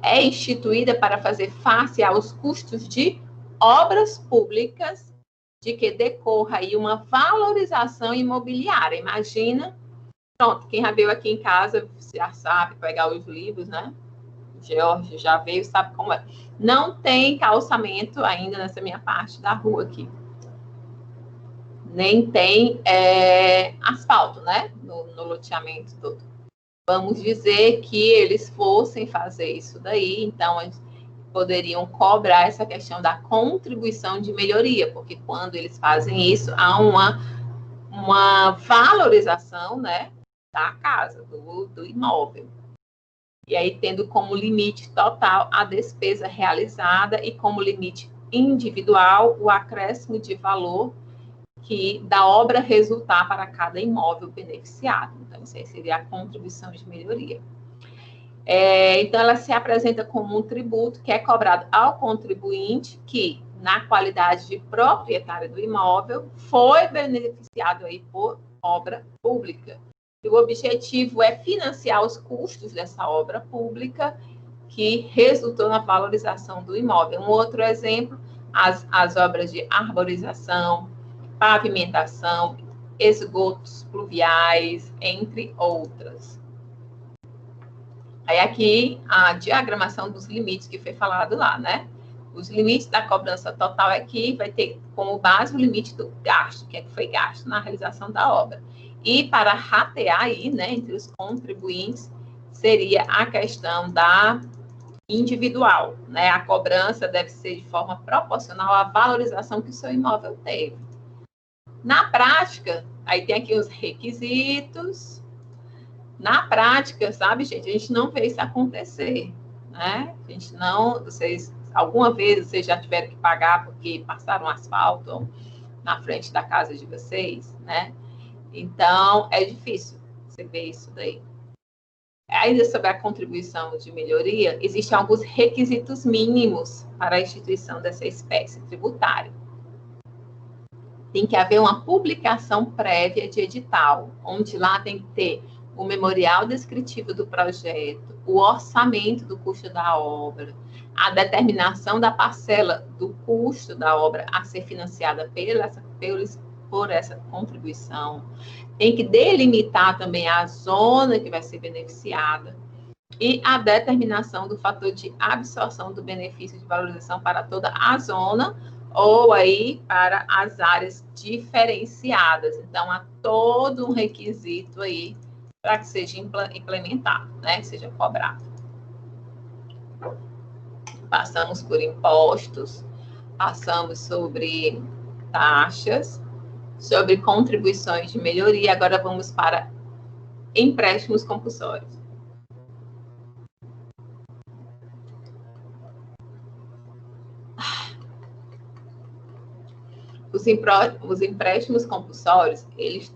Speaker 1: é instituída para fazer face aos custos de obras públicas de que decorra aí uma valorização imobiliária. Imagina, pronto, quem já veio aqui em casa já sabe pegar os livros, né? O George já veio, sabe como é. Não tem calçamento ainda nessa minha parte da rua aqui. Nem tem asfalto, né? No loteamento todo. Vamos dizer que eles fossem fazer isso daí, então eles poderiam cobrar essa questão da contribuição de melhoria, porque quando eles fazem isso, há uma valorização, né, da casa, do imóvel. E aí, tendo como limite total a despesa realizada e como limite individual o acréscimo de valor que da obra resultar para cada imóvel beneficiado. Então, isso aí seria a contribuição de melhoria. Então, ela se apresenta como um tributo que é cobrado ao contribuinte que, na qualidade de proprietário do imóvel, foi beneficiado aí por obra pública. E o objetivo é financiar os custos dessa obra pública que resultou na valorização do imóvel. Um outro exemplo, as obras de arborização, pavimentação, esgotos pluviais, entre outras. Aí aqui a diagramação dos limites que foi falado lá, né? Os limites da cobrança total aqui vai ter como base o limite do gasto, que foi gasto na realização da obra. E para ratear aí, né, entre os contribuintes, seria a questão da individual, né? A cobrança deve ser de forma proporcional à valorização que o seu imóvel teve. Na prática, aí tem aqui os requisitos. Na prática, sabe, gente, a gente não vê isso acontecer, né? A gente não, alguma vez vocês já tiveram que pagar porque passaram asfalto na frente da casa de vocês, né? Então, é difícil você ver isso daí. Ainda sobre a contribuição de melhoria, existem alguns requisitos mínimos para a instituição dessa espécie tributária. Tem que haver uma publicação prévia de edital, onde lá tem que ter o memorial descritivo do projeto, o orçamento do custo da obra, a determinação da parcela do custo da obra a ser financiada por essa contribuição. Tem que delimitar também a zona que vai ser beneficiada e a determinação do fator de absorção do benefício de valorização para toda a zona ou aí para as áreas diferenciadas. Então, há todo um requisito aí para que seja implementado, né? Seja cobrado. Passamos por impostos, passamos sobre taxas, sobre contribuições de melhoria. Agora vamos para empréstimos compulsórios. Os empréstimos compulsórios, eles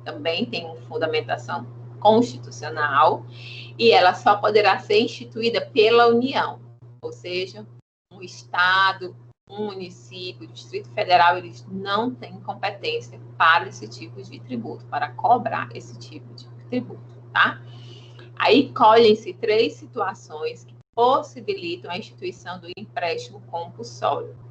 Speaker 1: também têm uma fundamentação constitucional e ela só poderá ser instituída pela União, ou seja, um Estado, um município, o Distrito Federal, eles não têm competência para esse tipo de tributo, para cobrar esse tipo de tributo, tá? Aí colhem-se 3 situações que possibilitam a instituição do empréstimo compulsório.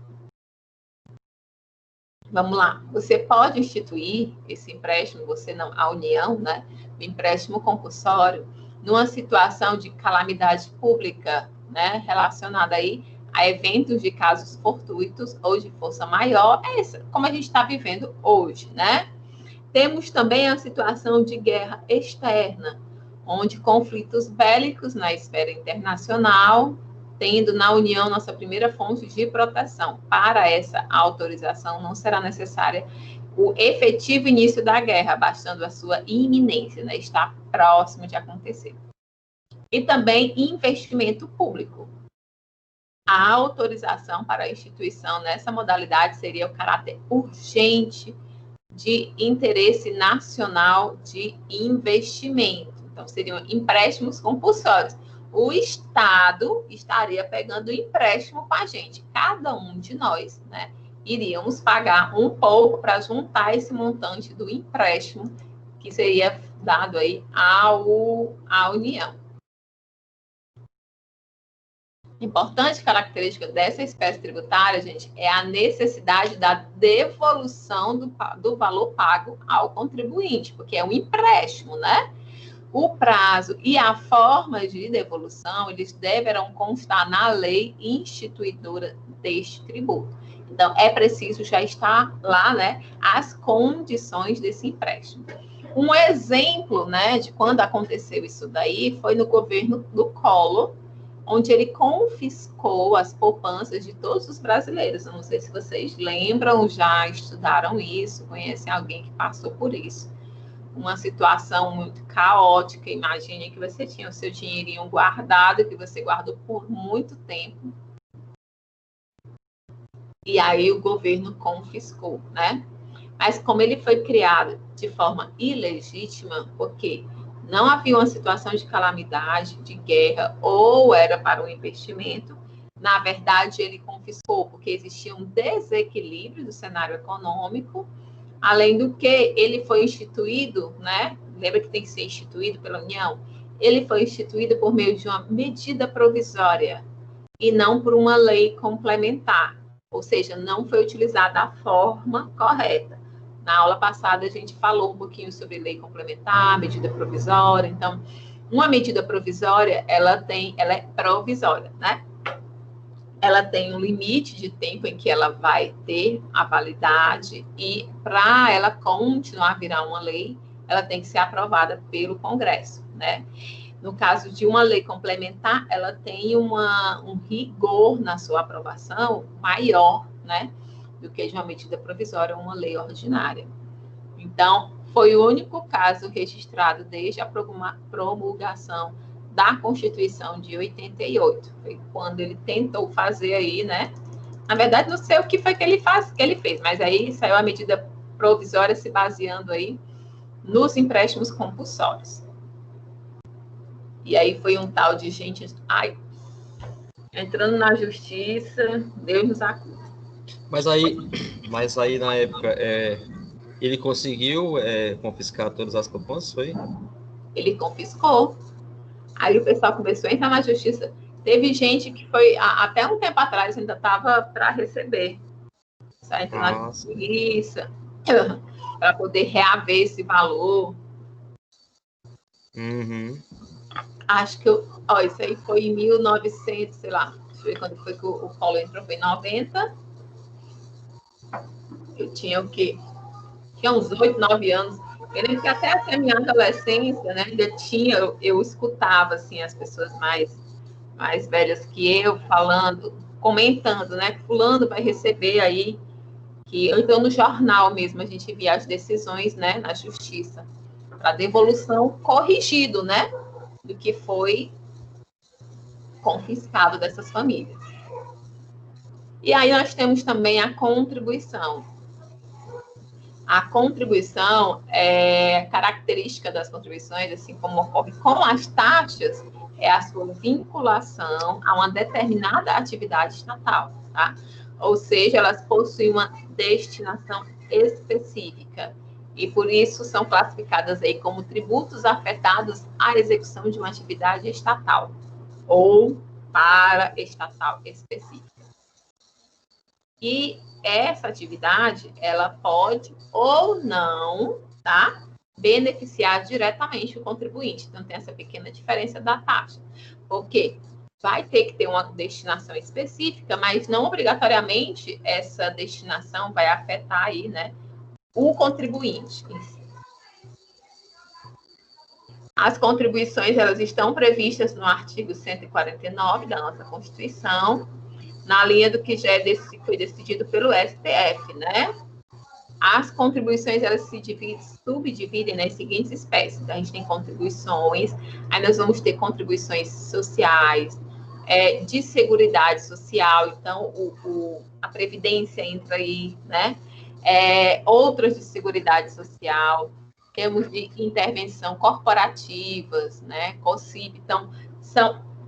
Speaker 1: Vamos lá, você pode instituir esse empréstimo, você não, a União, né? O empréstimo compulsório, numa situação de calamidade pública, né? Relacionada aí a eventos de casos fortuitos ou de força maior, como a gente está vivendo hoje, né? Temos também a situação de guerra externa, onde conflitos bélicos na esfera internacional tendo na União nossa primeira fonte de proteção. Para essa autorização, não será necessária o efetivo início da guerra, bastando a sua iminência, né? Está próximo de acontecer. E também investimento público. A autorização para a instituição nessa modalidade seria o caráter urgente de interesse nacional de investimento. Então, seriam empréstimos compulsórios. O Estado estaria pegando empréstimo com a gente. Cada um de nós, né, iríamos pagar um pouco para juntar esse montante do empréstimo que seria dado aí à União. Importante característica dessa espécie tributária, gente, é a necessidade da devolução do valor pago ao contribuinte, porque é um empréstimo, né? O prazo e a forma de devolução, eles deverão constar na lei instituidora deste tributo. Então, é preciso já estar lá, né, as condições desse empréstimo. Um exemplo, né, de quando aconteceu isso daí foi no governo do Collor, onde ele confiscou as poupanças de todos os brasileiros. Eu não sei se vocês lembram, já estudaram isso, conhecem alguém que passou por isso. Uma situação muito caótica. Imagine que você tinha o seu dinheirinho guardado, que você guardou por muito tempo. E aí o governo confiscou, né? Mas como ele foi criado de forma ilegítima, porque não havia uma situação de calamidade, de guerra, ou era para um investimento, na verdade ele confiscou, porque existia um desequilíbrio do cenário econômico, além do que ele foi instituído, né? Lembra que tem que ser instituído pela União? Ele foi instituído por meio de uma medida provisória e não por uma lei complementar, ou seja, não foi utilizada a forma correta. Na aula passada a gente falou um pouquinho sobre lei complementar, medida provisória. Então, uma medida provisória, ela é provisória, né? Ela tem um limite de tempo em que ela vai ter a validade e para ela continuar a virar uma lei, ela tem que ser aprovada pelo Congresso, né? No caso de uma lei complementar, ela tem um rigor na sua aprovação maior, né, do que de uma medida provisória ou uma lei ordinária. Então, foi o único caso registrado desde a promulgação da Constituição de 88. Foi quando ele tentou fazer aí, né? Na verdade, não sei o que foi que ele fez, mas aí saiu a medida provisória se baseando aí nos empréstimos compulsórios. E aí foi um tal de gente, entrando na justiça, Deus nos acuda.
Speaker 2: Mas aí na época, ele conseguiu confiscar todas as poupanças, foi?
Speaker 1: Ele confiscou. Aí o pessoal começou a entrar na justiça. Teve gente que foi, até um tempo atrás, ainda estava para receber. Só entrou na justiça, para poder reaver esse valor.
Speaker 2: Uhum.
Speaker 1: Acho que, isso aí foi em 1900, sei lá. Deixa eu ver quando foi que o Collor entrou, foi em 90. Eu tinha o quê? Tinha uns 8, 9 anos. Eu lembro que até a minha adolescência, né, ainda tinha, eu escutava, assim, as pessoas mais velhas que eu falando, comentando, né, que fulano vai receber aí, então no jornal mesmo a gente via as decisões, né, na justiça, para devolução corrigido, né, do que foi confiscado dessas famílias. E aí nós temos também a contribuição. A contribuição é característica das contribuições, assim como ocorre com as taxas, é a sua vinculação a uma determinada atividade estatal, tá? Ou seja, elas possuem uma destinação específica e por isso são classificadas aí como tributos afetados à execução de uma atividade estatal ou paraestatal específica. E essa atividade, ela pode ou não, tá, beneficiar diretamente o contribuinte. Então, tem essa pequena diferença da taxa. Porque vai ter que ter uma destinação específica, mas não obrigatoriamente essa destinação vai afetar aí, né, o contribuinte em si. As contribuições, elas estão previstas no artigo 149 da nossa Constituição, na linha do que já foi decidido pelo STF, né? As contribuições, elas se subdividem nas seguintes espécies. Então, a gente tem contribuições, aí nós vamos ter contribuições sociais, de seguridade social, então a Previdência entra aí, né? Outras de seguridade social, temos de intervenção corporativas, né? COSIP, então,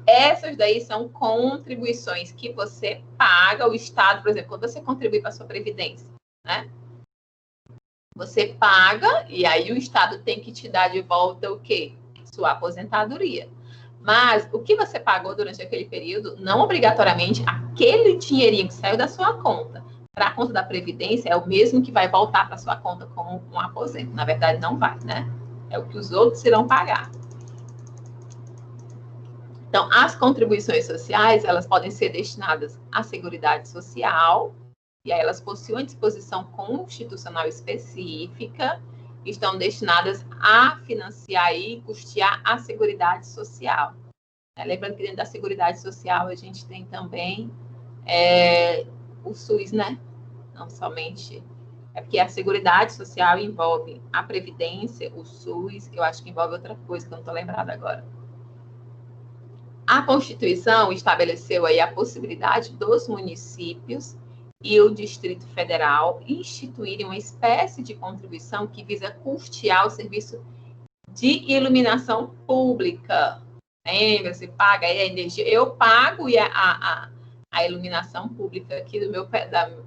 Speaker 1: essas daí são contribuições que você paga, o Estado, por exemplo, quando você contribui para a sua Previdência, né? Você paga, e aí o Estado tem que te dar de volta o quê? Sua aposentadoria. Mas o que você pagou durante aquele período, não obrigatoriamente, aquele dinheirinho que saiu da sua conta para a conta da Previdência é o mesmo que vai voltar para a sua conta como um aposento. Na verdade, não vai, né? É o que os outros irão pagar. Então, as contribuições sociais, elas podem ser destinadas à Seguridade Social, e aí elas possuem disposição constitucional específica, estão destinadas a financiar e custear a Seguridade Social. Lembrando que dentro da Seguridade Social a gente tem também o SUS, né? Não somente... porque a Seguridade Social envolve a Previdência, o SUS, eu acho que envolve outra coisa que eu não estou lembrada agora. A Constituição estabeleceu aí a possibilidade dos municípios e o Distrito Federal instituírem uma espécie de contribuição que visa custear o serviço de iluminação pública. Lembra? Você paga aí a energia. Eu pago e a iluminação pública aqui do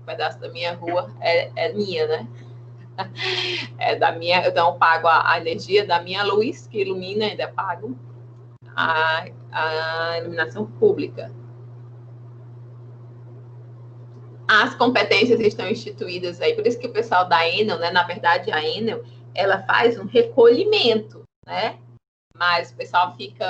Speaker 1: pedaço da minha rua é minha, né? É da minha, então eu pago a energia da minha luz, que ilumina, ainda pago a iluminação pública. As competências estão instituídas aí, por isso que o pessoal da Enel, né, na verdade a Enel, ela faz um recolhimento, né, mas o pessoal fica,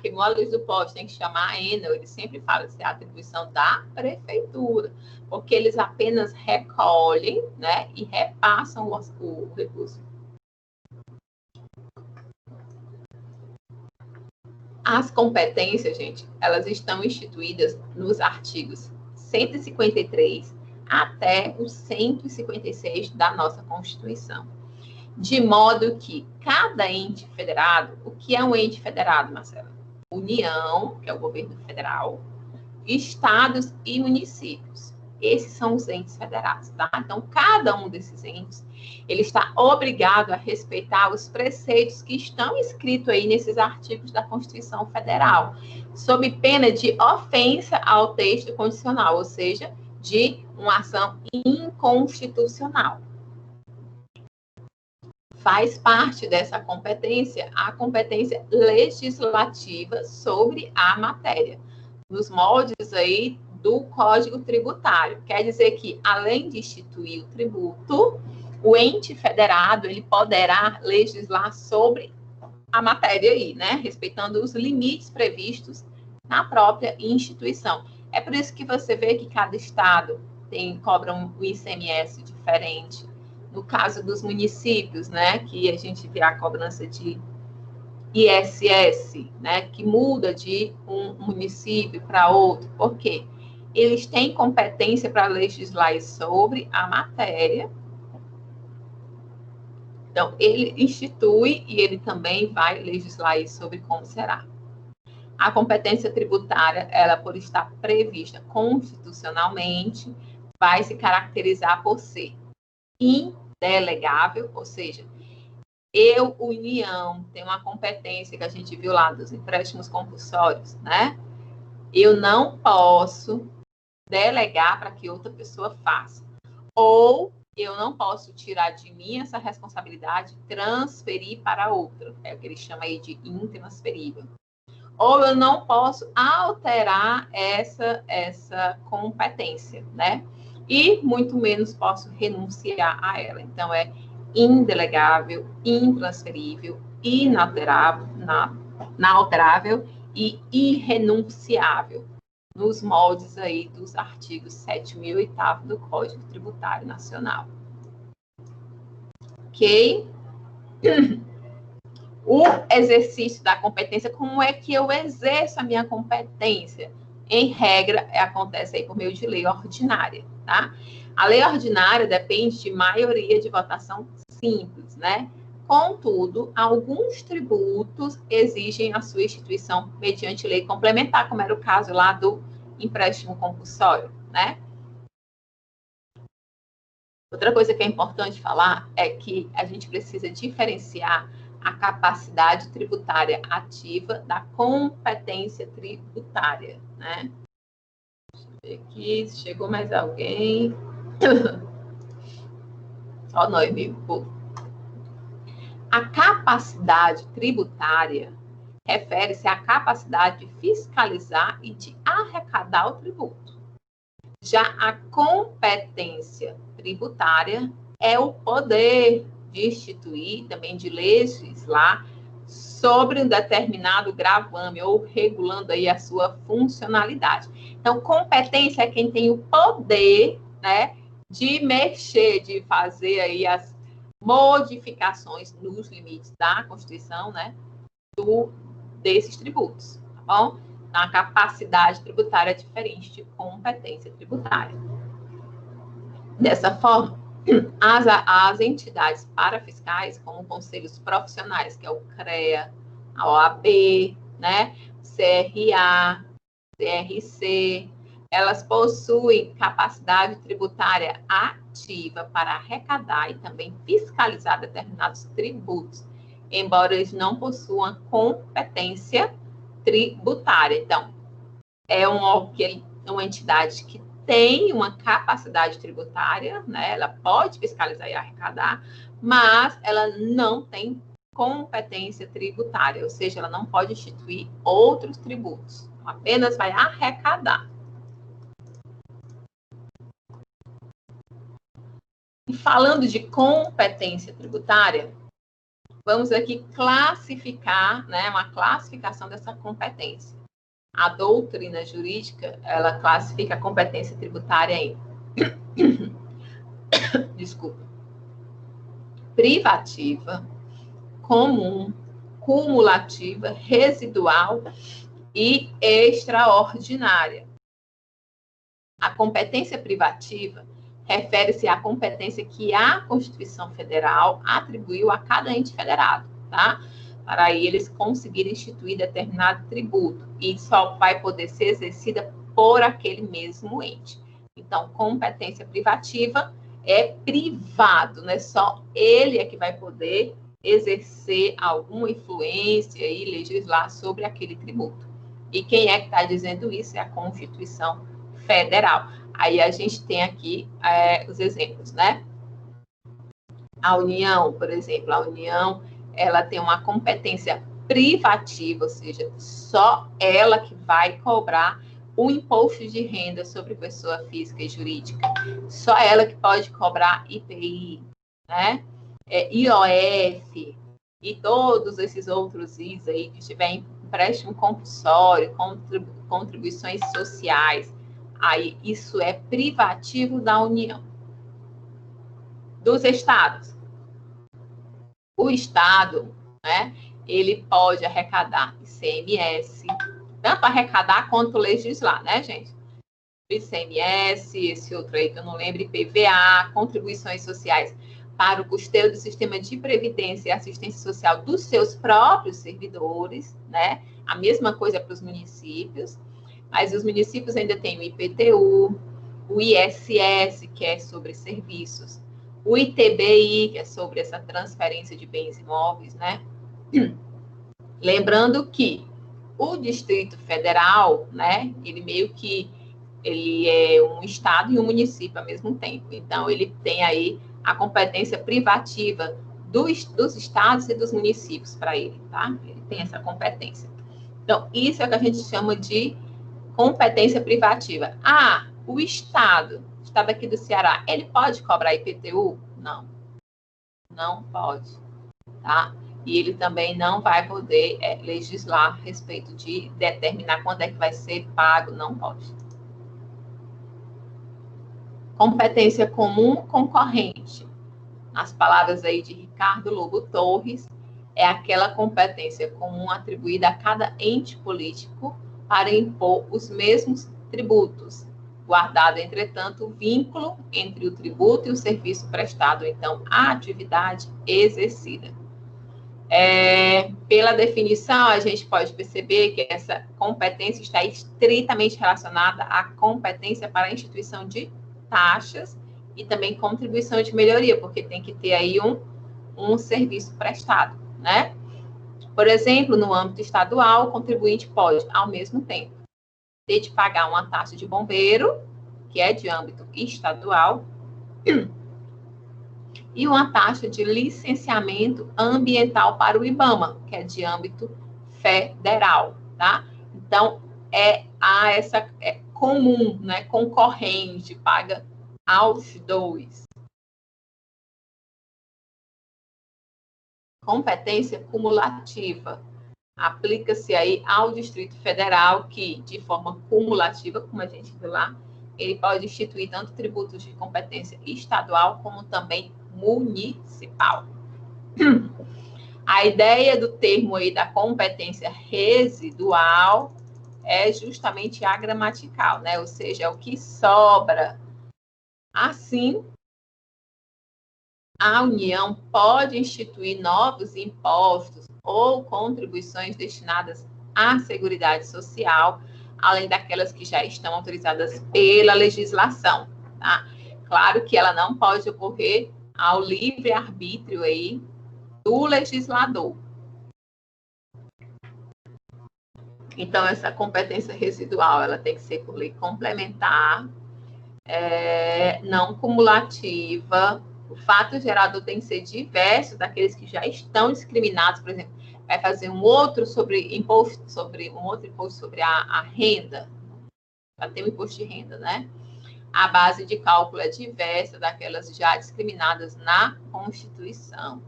Speaker 1: queimou a luz do poste, tem que chamar a Enel, eles sempre falam que é a atribuição da prefeitura, porque eles apenas recolhem, né, e repassam o recurso. As competências, gente, elas estão instituídas nos artigos 153 até o 156 da nossa Constituição. De modo que cada ente federado, o que é um ente federado, Marcela? União, que é o governo federal, estados e municípios. Esses são os entes federados, tá? Então, cada um desses entes, ele está obrigado a respeitar os preceitos que estão escritos aí nesses artigos da Constituição Federal, sob pena de ofensa ao texto constitucional, ou seja, de uma ação inconstitucional. Faz parte dessa competência a competência legislativa sobre a matéria, nos moldes aí do Código Tributário. Quer dizer que, além de instituir o tributo, o ente federado, ele poderá legislar sobre a matéria aí, né? Respeitando os limites previstos na própria instituição. É por isso que você vê que cada estado cobra um ICMS diferente. No caso dos municípios, né? Que a gente vê a cobrança de ISS, né? Que muda de um município para outro. Por quê? Eles têm competência para legislar sobre a matéria. Então, ele institui e ele também vai legislar sobre como será. A competência tributária, ela, por estar prevista constitucionalmente, vai se caracterizar por ser indelegável, ou seja, União, tem uma competência que a gente viu lá dos empréstimos compulsórios, né? Eu não posso delegar para que outra pessoa faça. Ou eu não posso tirar de mim essa responsabilidade e transferir para outra. É o que ele chama aí de intransferível. Ou eu não posso alterar essa competência, né? E muito menos posso renunciar a ela. Então, é indelegável, intransferível, inalterável e irrenunciável, nos moldes aí dos artigos 7º e 8º do Código Tributário Nacional. Ok? O exercício da competência, como é que eu exerço a minha competência? Em regra, acontece aí por meio de lei ordinária, tá? A lei ordinária depende de maioria de votação simples, né? Contudo, alguns tributos exigem a sua instituição mediante lei complementar, como era o caso lá do empréstimo compulsório, né? Outra coisa que é importante falar é que a gente precisa diferenciar a capacidade tributária ativa da competência tributária, né? Deixa eu ver aqui se chegou mais alguém. Só nós mesmo. A capacidade tributária refere-se à capacidade de fiscalizar e de arrecadar o tributo. Já a competência tributária é o poder de instituir, também de legislar, sobre um determinado gravame, ou regulando aí a sua funcionalidade. Então, competência é quem tem o poder, né, de mexer, de fazer aí as modificações nos limites da Constituição, né, desses tributos, tá bom? Então, a capacidade tributária é diferente de competência tributária. Dessa forma, as entidades parafiscais, como conselhos profissionais, que é o CREA, a OAB, né, CRA, CRC, elas possuem capacidade tributária ativa para arrecadar e também fiscalizar determinados tributos, embora eles não possuam competência tributária. Então, é uma entidade que tem uma capacidade tributária, né? Ela pode fiscalizar e arrecadar, mas ela não tem competência tributária, ou seja, ela não pode instituir outros tributos, apenas vai arrecadar. E falando de competência tributária, vamos aqui classificar, né, uma classificação dessa competência. A doutrina jurídica, ela classifica a competência tributária em privativa, comum, cumulativa, residual e extraordinária. A competência privativa refere-se à competência que a Constituição Federal atribuiu a cada ente federado, tá? Para eles conseguirem instituir determinado tributo, e só vai poder ser exercida por aquele mesmo ente. Então, competência privativa é privado, né? Só ele é que vai poder exercer alguma influência e legislar sobre aquele tributo. E quem é que está dizendo isso? É a Constituição Federal. Aí a gente tem aqui os exemplos, né? A União, por exemplo, a União, ela tem uma competência privativa, ou seja, só ela que vai cobrar o imposto de renda sobre pessoa física e jurídica. Só ela que pode cobrar IPI, né? IOF e todos esses outros IS aí que tiver empréstimo compulsório, contribuições sociais. Aí isso é privativo da União. Dos estados. O estado, né, ele pode arrecadar ICMS, tanto arrecadar quanto legislar, né, gente? ICMS, esse outro aí que eu não lembro, IPVA, contribuições sociais para o custeio do sistema de previdência e assistência social dos seus próprios servidores, né? A mesma coisa para os municípios, mas os municípios ainda têm o IPTU, o ISS, que é sobre serviços, o ITBI, que é sobre essa transferência de bens imóveis, né? Lembrando que o Distrito Federal, né, ele é um estado e um município ao mesmo tempo. Então, ele tem aí a competência privativa dos estados e dos municípios para ele, tá? Ele tem essa competência. Então, isso é o que a gente chama de competência privativa. Ah, o estado aqui do Ceará, ele pode cobrar IPTU? Não. Não pode, tá? E ele também não vai poder legislar a respeito de determinar quando é que vai ser pago, não pode. Competência comum concorrente. As palavras aí de Ricardo Lobo Torres, é aquela competência comum atribuída a cada ente político para impor os mesmos tributos, guardado, entretanto, o vínculo entre o tributo e o serviço prestado, então, a atividade exercida. Pela definição, a gente pode perceber que essa competência está estritamente relacionada à competência para a instituição de taxas e também contribuição de melhoria, porque tem que ter aí um serviço prestado, né? Por exemplo, no âmbito estadual, o contribuinte pode, ao mesmo tempo, ter de pagar uma taxa de bombeiro, que é de âmbito estadual, e uma taxa de licenciamento ambiental para o IBAMA, que é de âmbito federal, tá? Então, essa comum, né, concorrente, paga aos dois. Competência cumulativa. Aplica-se aí ao Distrito Federal, que, de forma cumulativa, como a gente viu lá, ele pode instituir tanto tributos de competência estadual como também municipal. A ideia do termo aí da competência residual é justamente a gramatical, né? Ou seja, é o que sobra. Assim, a União pode instituir novos impostos ou contribuições destinadas à Seguridade Social, além daquelas que já estão autorizadas pela legislação, tá? Claro que ela não pode ocorrer ao livre-arbítrio aí do legislador. Então, essa competência residual, ela tem que ser por lei complementar, não cumulativa. O fato gerador tem que ser diverso daqueles que já estão discriminados, por exemplo, vai fazer um outro imposto sobre a renda, já tem o imposto de renda, né? A base de cálculo é diversa daquelas já discriminadas na Constituição.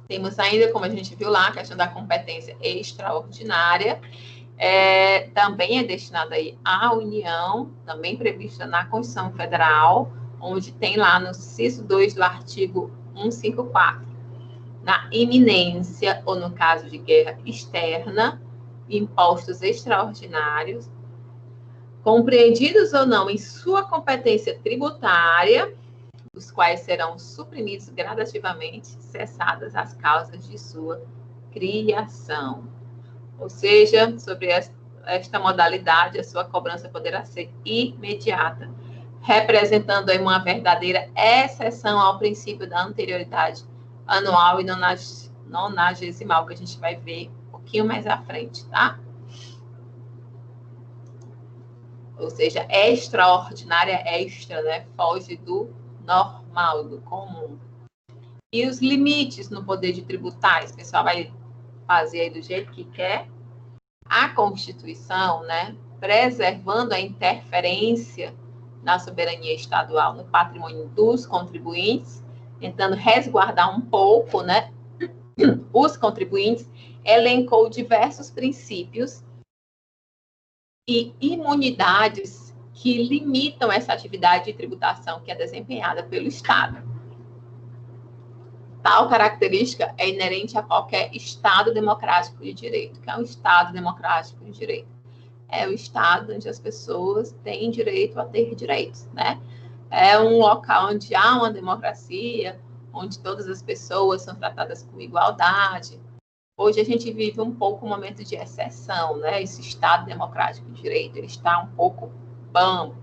Speaker 1: Temos ainda, como a gente viu lá, a questão da competência extraordinária, também é destinada aí à União, também prevista na Constituição Federal, onde tem lá no inciso 2 do artigo 154. Na iminência, ou no caso de guerra externa, impostos extraordinários, compreendidos ou não em sua competência tributária, os quais serão suprimidos gradativamente, cessadas as causas de sua criação. Ou seja, sobre esta modalidade, a sua cobrança poderá ser imediata, representando aí uma verdadeira exceção ao princípio da anterioridade anual e nonagesimal, que a gente vai ver um pouquinho mais à frente, tá? Ou seja, extraordinária, extra, né? Foge do normal, do comum. E os limites no poder de tributar, o pessoal vai fazer aí do jeito que quer. A Constituição, né, preservando a interferência na soberania estadual, no patrimônio dos contribuintes, tentando resguardar um pouco, né, os contribuintes, elencou diversos princípios e imunidades que limitam essa atividade de tributação que é desempenhada pelo Estado. Tal característica é inerente a qualquer Estado democrático de direito. Que é um Estado democrático de direito? É o Estado onde as pessoas têm direito a ter direitos, né? É um local onde há uma democracia, onde todas as pessoas são tratadas com igualdade. Hoje a gente vive um pouco um momento de exceção, né? Esse Estado democrático de direito, ele está um pouco bambo,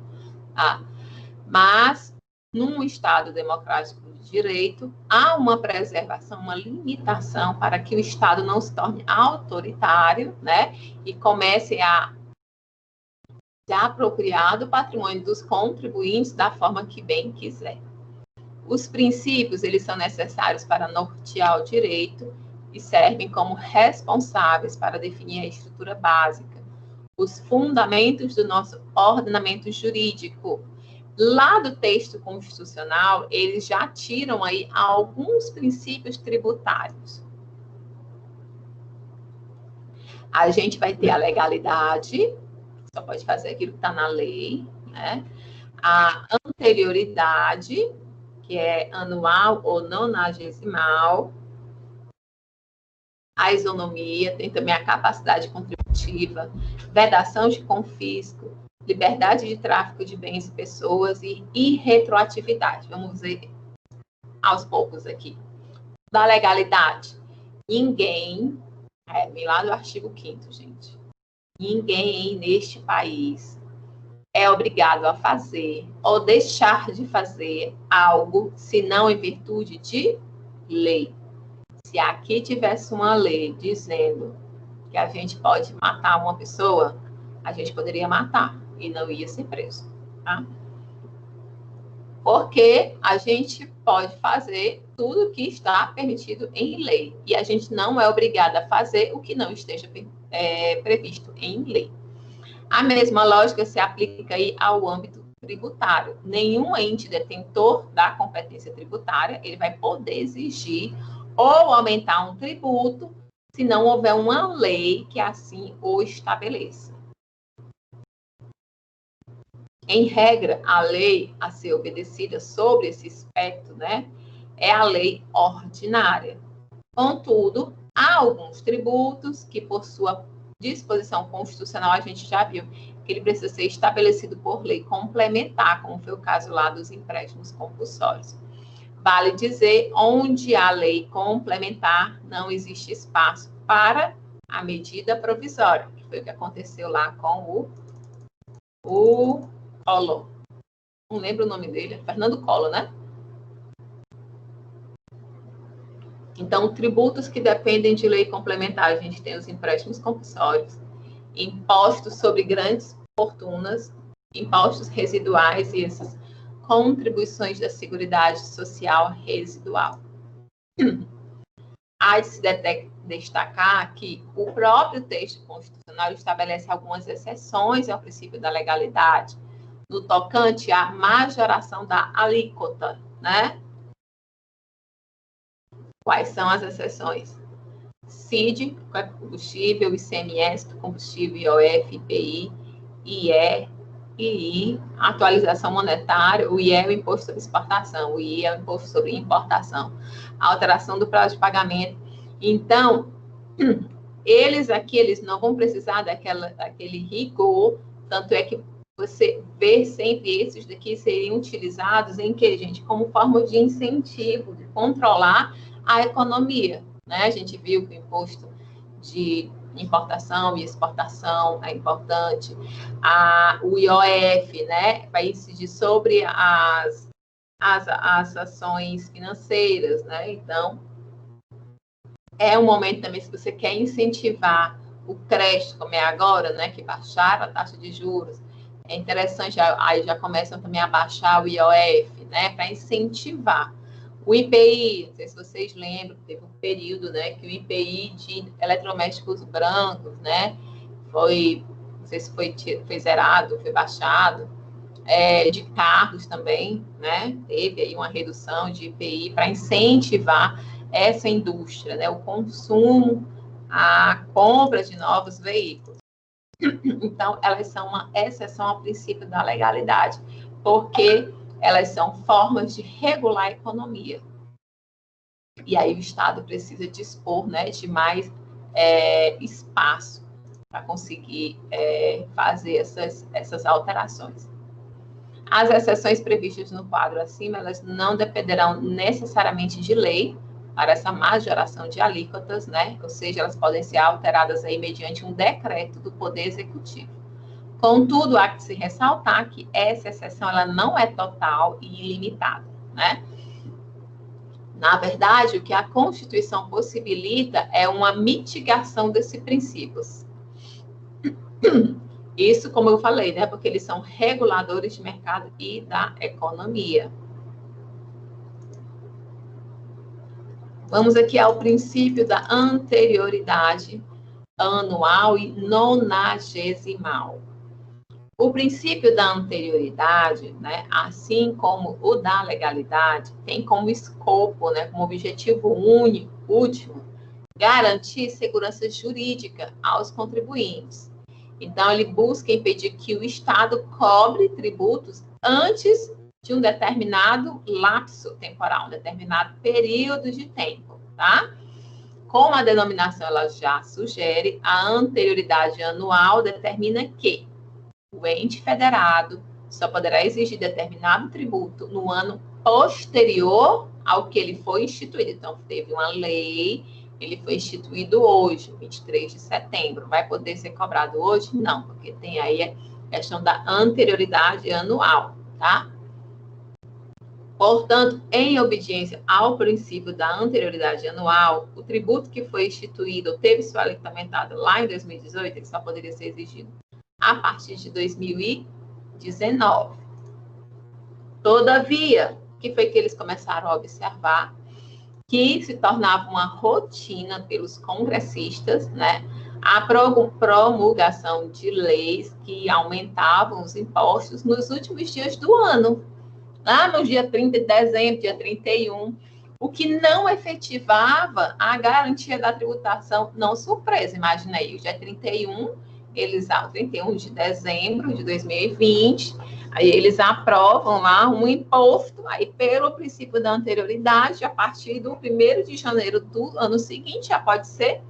Speaker 1: tá? Mas, num Estado democrático de direito, há uma preservação, uma limitação para que o Estado não se torne autoritário, né? E comece a se apropriar do patrimônio dos contribuintes da forma que bem quiser. Os princípios, eles são necessários para nortear o direito e servem como responsáveis para definir a estrutura básica, os fundamentos do nosso ordenamento jurídico. Lá do texto constitucional, eles já tiram aí alguns princípios tributários. A gente vai ter a legalidade, só pode fazer aquilo que está na lei, né? A anterioridade, que é anual ou nonagesimal. A isonomia, tem também a capacidade contributiva, vedação de confisco, liberdade de tráfico de bens e pessoas e irretroatividade. Vamos ver aos poucos aqui. Da legalidade. Ninguém, vem lá do artigo 5º, gente. Ninguém neste país é obrigado a fazer ou deixar de fazer algo, senão em virtude de lei. Se aqui tivesse uma lei dizendo que a gente pode matar uma pessoa, a gente poderia matar e não ia ser preso, tá? Porque a gente pode fazer tudo que está permitido em lei e a gente não é obrigado a fazer o que não esteja previsto em lei. A mesma lógica se aplica aí ao âmbito tributário. Nenhum ente detentor da competência tributária, ele vai poder exigir ou aumentar um tributo se não houver uma lei que assim o estabeleça. Em regra, a lei a ser obedecida sobre esse aspecto, né, é a lei ordinária. Contudo, há alguns tributos que, por sua disposição constitucional, a gente já viu que ele precisa ser estabelecido por lei complementar, como foi o caso lá dos empréstimos compulsórios. Vale dizer, onde há lei complementar, não existe espaço para a medida provisória, que foi o que aconteceu lá com o Collor. Não lembro o nome dele, Fernando Collor, né? Então, tributos que dependem de lei complementar, a gente tem os empréstimos compulsórios, impostos sobre grandes fortunas, impostos residuais e essas contribuições da Seguridade Social residual. Há de se destacar que o próprio texto constitucional estabelece algumas exceções ao princípio da legalidade, no tocante à majoração da alíquota, né? Quais são as exceções? CID, combustível, ICMS do combustível, IOF, IPI, IE, II, atualização monetária, o IE é o imposto sobre exportação, o II é o imposto sobre importação, a alteração do prazo de pagamento. Então, eles não vão precisar daquele rigor, tanto é que você vê sempre esses daqui seriam utilizados em que, gente? Como forma de incentivo, de controlar a economia, né? A gente viu que o imposto de importação e exportação é importante. O IOF, né, vai incidir sobre as ações financeiras, né? Então, é um momento também, se você quer incentivar o crédito, como é agora, né, que baixaram a taxa de juros, é interessante, aí já começam também a baixar o IOF, né, para incentivar. O IPI, não sei se vocês lembram, teve um período, né, que o IPI de eletrodomésticos brancos, né, não sei se foi zerado, foi baixado, de carros também, né, teve aí uma redução de IPI para incentivar essa indústria, né, o consumo, a compra de novos veículos. Então, elas são uma exceção ao princípio da legalidade, porque elas são formas de regular a economia. E aí o Estado precisa dispor, né, de mais espaço para conseguir fazer essas alterações. As exceções previstas no quadro acima, elas não dependerão necessariamente de lei para essa majoração de alíquotas, né? Ou seja, elas podem ser alteradas aí mediante um decreto do Poder Executivo. Contudo, há que se ressaltar que essa exceção ela não é total e ilimitada, né? Na verdade, o que a Constituição possibilita é uma mitigação desses princípios. Isso, como eu falei, né? Porque eles são reguladores de mercado e da economia. Vamos aqui ao princípio da anterioridade anual e nonagesimal. O princípio da anterioridade, né, assim como o da legalidade, tem como escopo, né, como objetivo último, garantir segurança jurídica aos contribuintes. Então, ele busca impedir que o Estado cobre tributos antes de um determinado lapso temporal, um determinado período de tempo, tá? Como a denominação ela já sugere, a anterioridade anual determina que o ente federado só poderá exigir determinado tributo no ano posterior ao que ele foi instituído. Então, teve uma lei, ele foi instituído hoje, 23 de setembro. Vai poder ser cobrado hoje? Não, porque tem aí a questão da anterioridade anual, tá? Portanto, em obediência ao princípio da anterioridade anual, o tributo que foi instituído ou teve sua alíquota aumentada lá em 2018, ele só poderia ser exigido a partir de 2019. Todavia, o que foi que eles começaram a observar? Que se tornava uma rotina pelos congressistas, né? A promulgação de leis que aumentavam os impostos nos últimos dias do ano. Lá no dia 30 de dezembro, dia 31, o que não efetivava a garantia da tributação não surpresa. Imagina aí, o dia 31, 31 de dezembro de 2020, aí eles aprovam lá um imposto, aí pelo princípio da anterioridade, a partir do 1º de janeiro do ano seguinte, já pode ser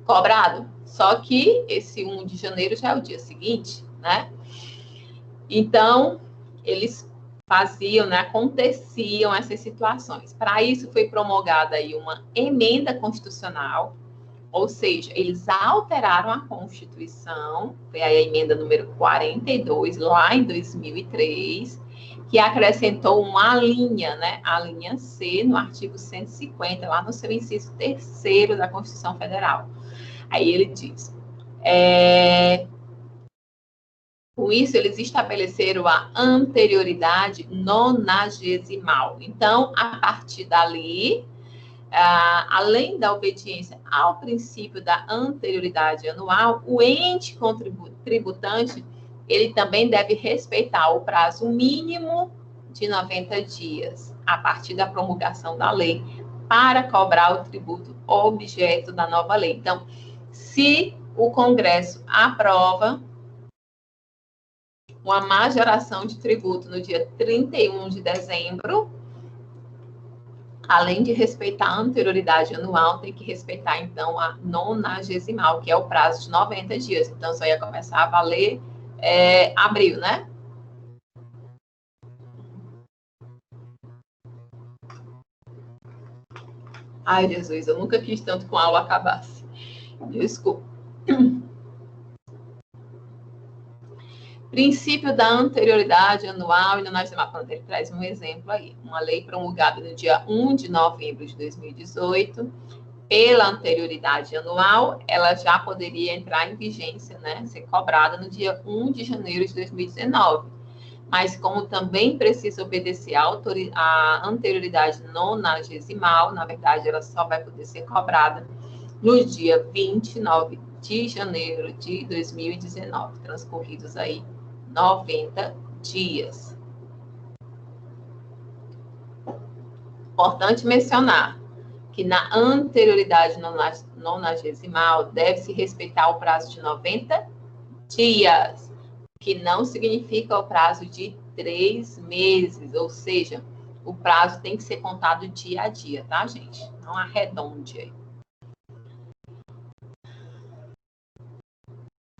Speaker 1: cobrado. Só que esse 1 de janeiro já é o dia seguinte, né? Então, eles faziam, né, aconteciam essas situações. Para isso foi promulgada aí uma emenda constitucional, ou seja, eles alteraram a Constituição, foi a emenda número 42, lá em 2003, que acrescentou uma linha, né, a linha C, no artigo 150, lá no seu inciso 3º da Constituição Federal. Aí ele diz... Com isso, eles estabeleceram a anterioridade nonagesimal. Então, a partir dali, além da obediência ao princípio da anterioridade anual, o ente tributante, ele também deve respeitar o prazo mínimo de 90 dias, a partir da promulgação da lei, para cobrar o tributo objeto da nova lei. Então, se o Congresso aprova uma majoração de tributo no dia 31 de dezembro, além de respeitar a anterioridade anual, tem que respeitar, então, a nonagesimal, que é o prazo de 90 dias. Então, só ia começar a valer abril, né? Ai, Jesus, eu nunca quis tanto com a aula acabasse. Desculpa. Princípio da anterioridade anual e nonagesimal. Ele traz um exemplo aí. Uma lei promulgada no dia 1 de novembro de 2018, pela anterioridade anual, ela já poderia entrar em vigência, né? Ser cobrada no dia 1 de janeiro de 2019. Mas como também precisa obedecer à anterioridade nonagesimal, na verdade, ela só vai poder ser cobrada no dia 29 de janeiro de 2019, transcorridos aí 90 dias. Importante mencionar que na anterioridade nonagesimal deve-se respeitar o prazo de 90 dias, que não significa o prazo de 3 meses, ou seja, o prazo tem que ser contado dia a dia, tá, gente? Não arredonde aí.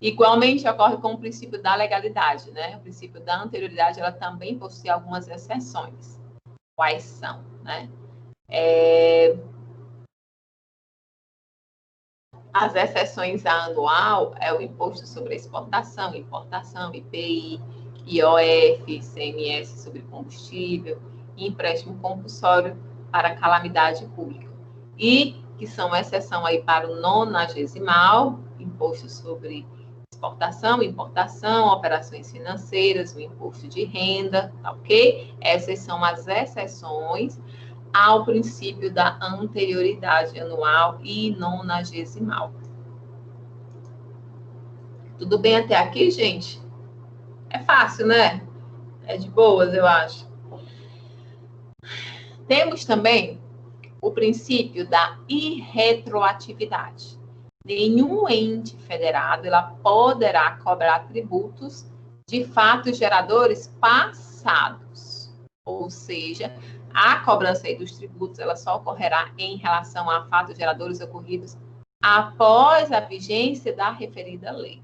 Speaker 1: Igualmente ocorre com o princípio da legalidade, né? O princípio da anterioridade, ela também possui algumas exceções. Quais são, né? As exceções à anual é o imposto sobre a exportação, importação, IPI, IOF, ICMS sobre combustível, e empréstimo compulsório para calamidade pública. E que são exceção aí para o nonagesimal, imposto sobre exportação, importação, operações financeiras, o imposto de renda, tá ok? Essas são as exceções ao princípio da anterioridade anual e nonagesimal. Tudo bem até aqui, gente? É fácil, né? É de boas, eu acho. Temos também o princípio da irretroatividade. Nenhum ente federado ela poderá cobrar tributos de fatos geradores passados. fixados. Ou seja, a cobrança aí dos tributos ela só ocorrerá em relação a fatos geradores ocorridos após a vigência da referida lei.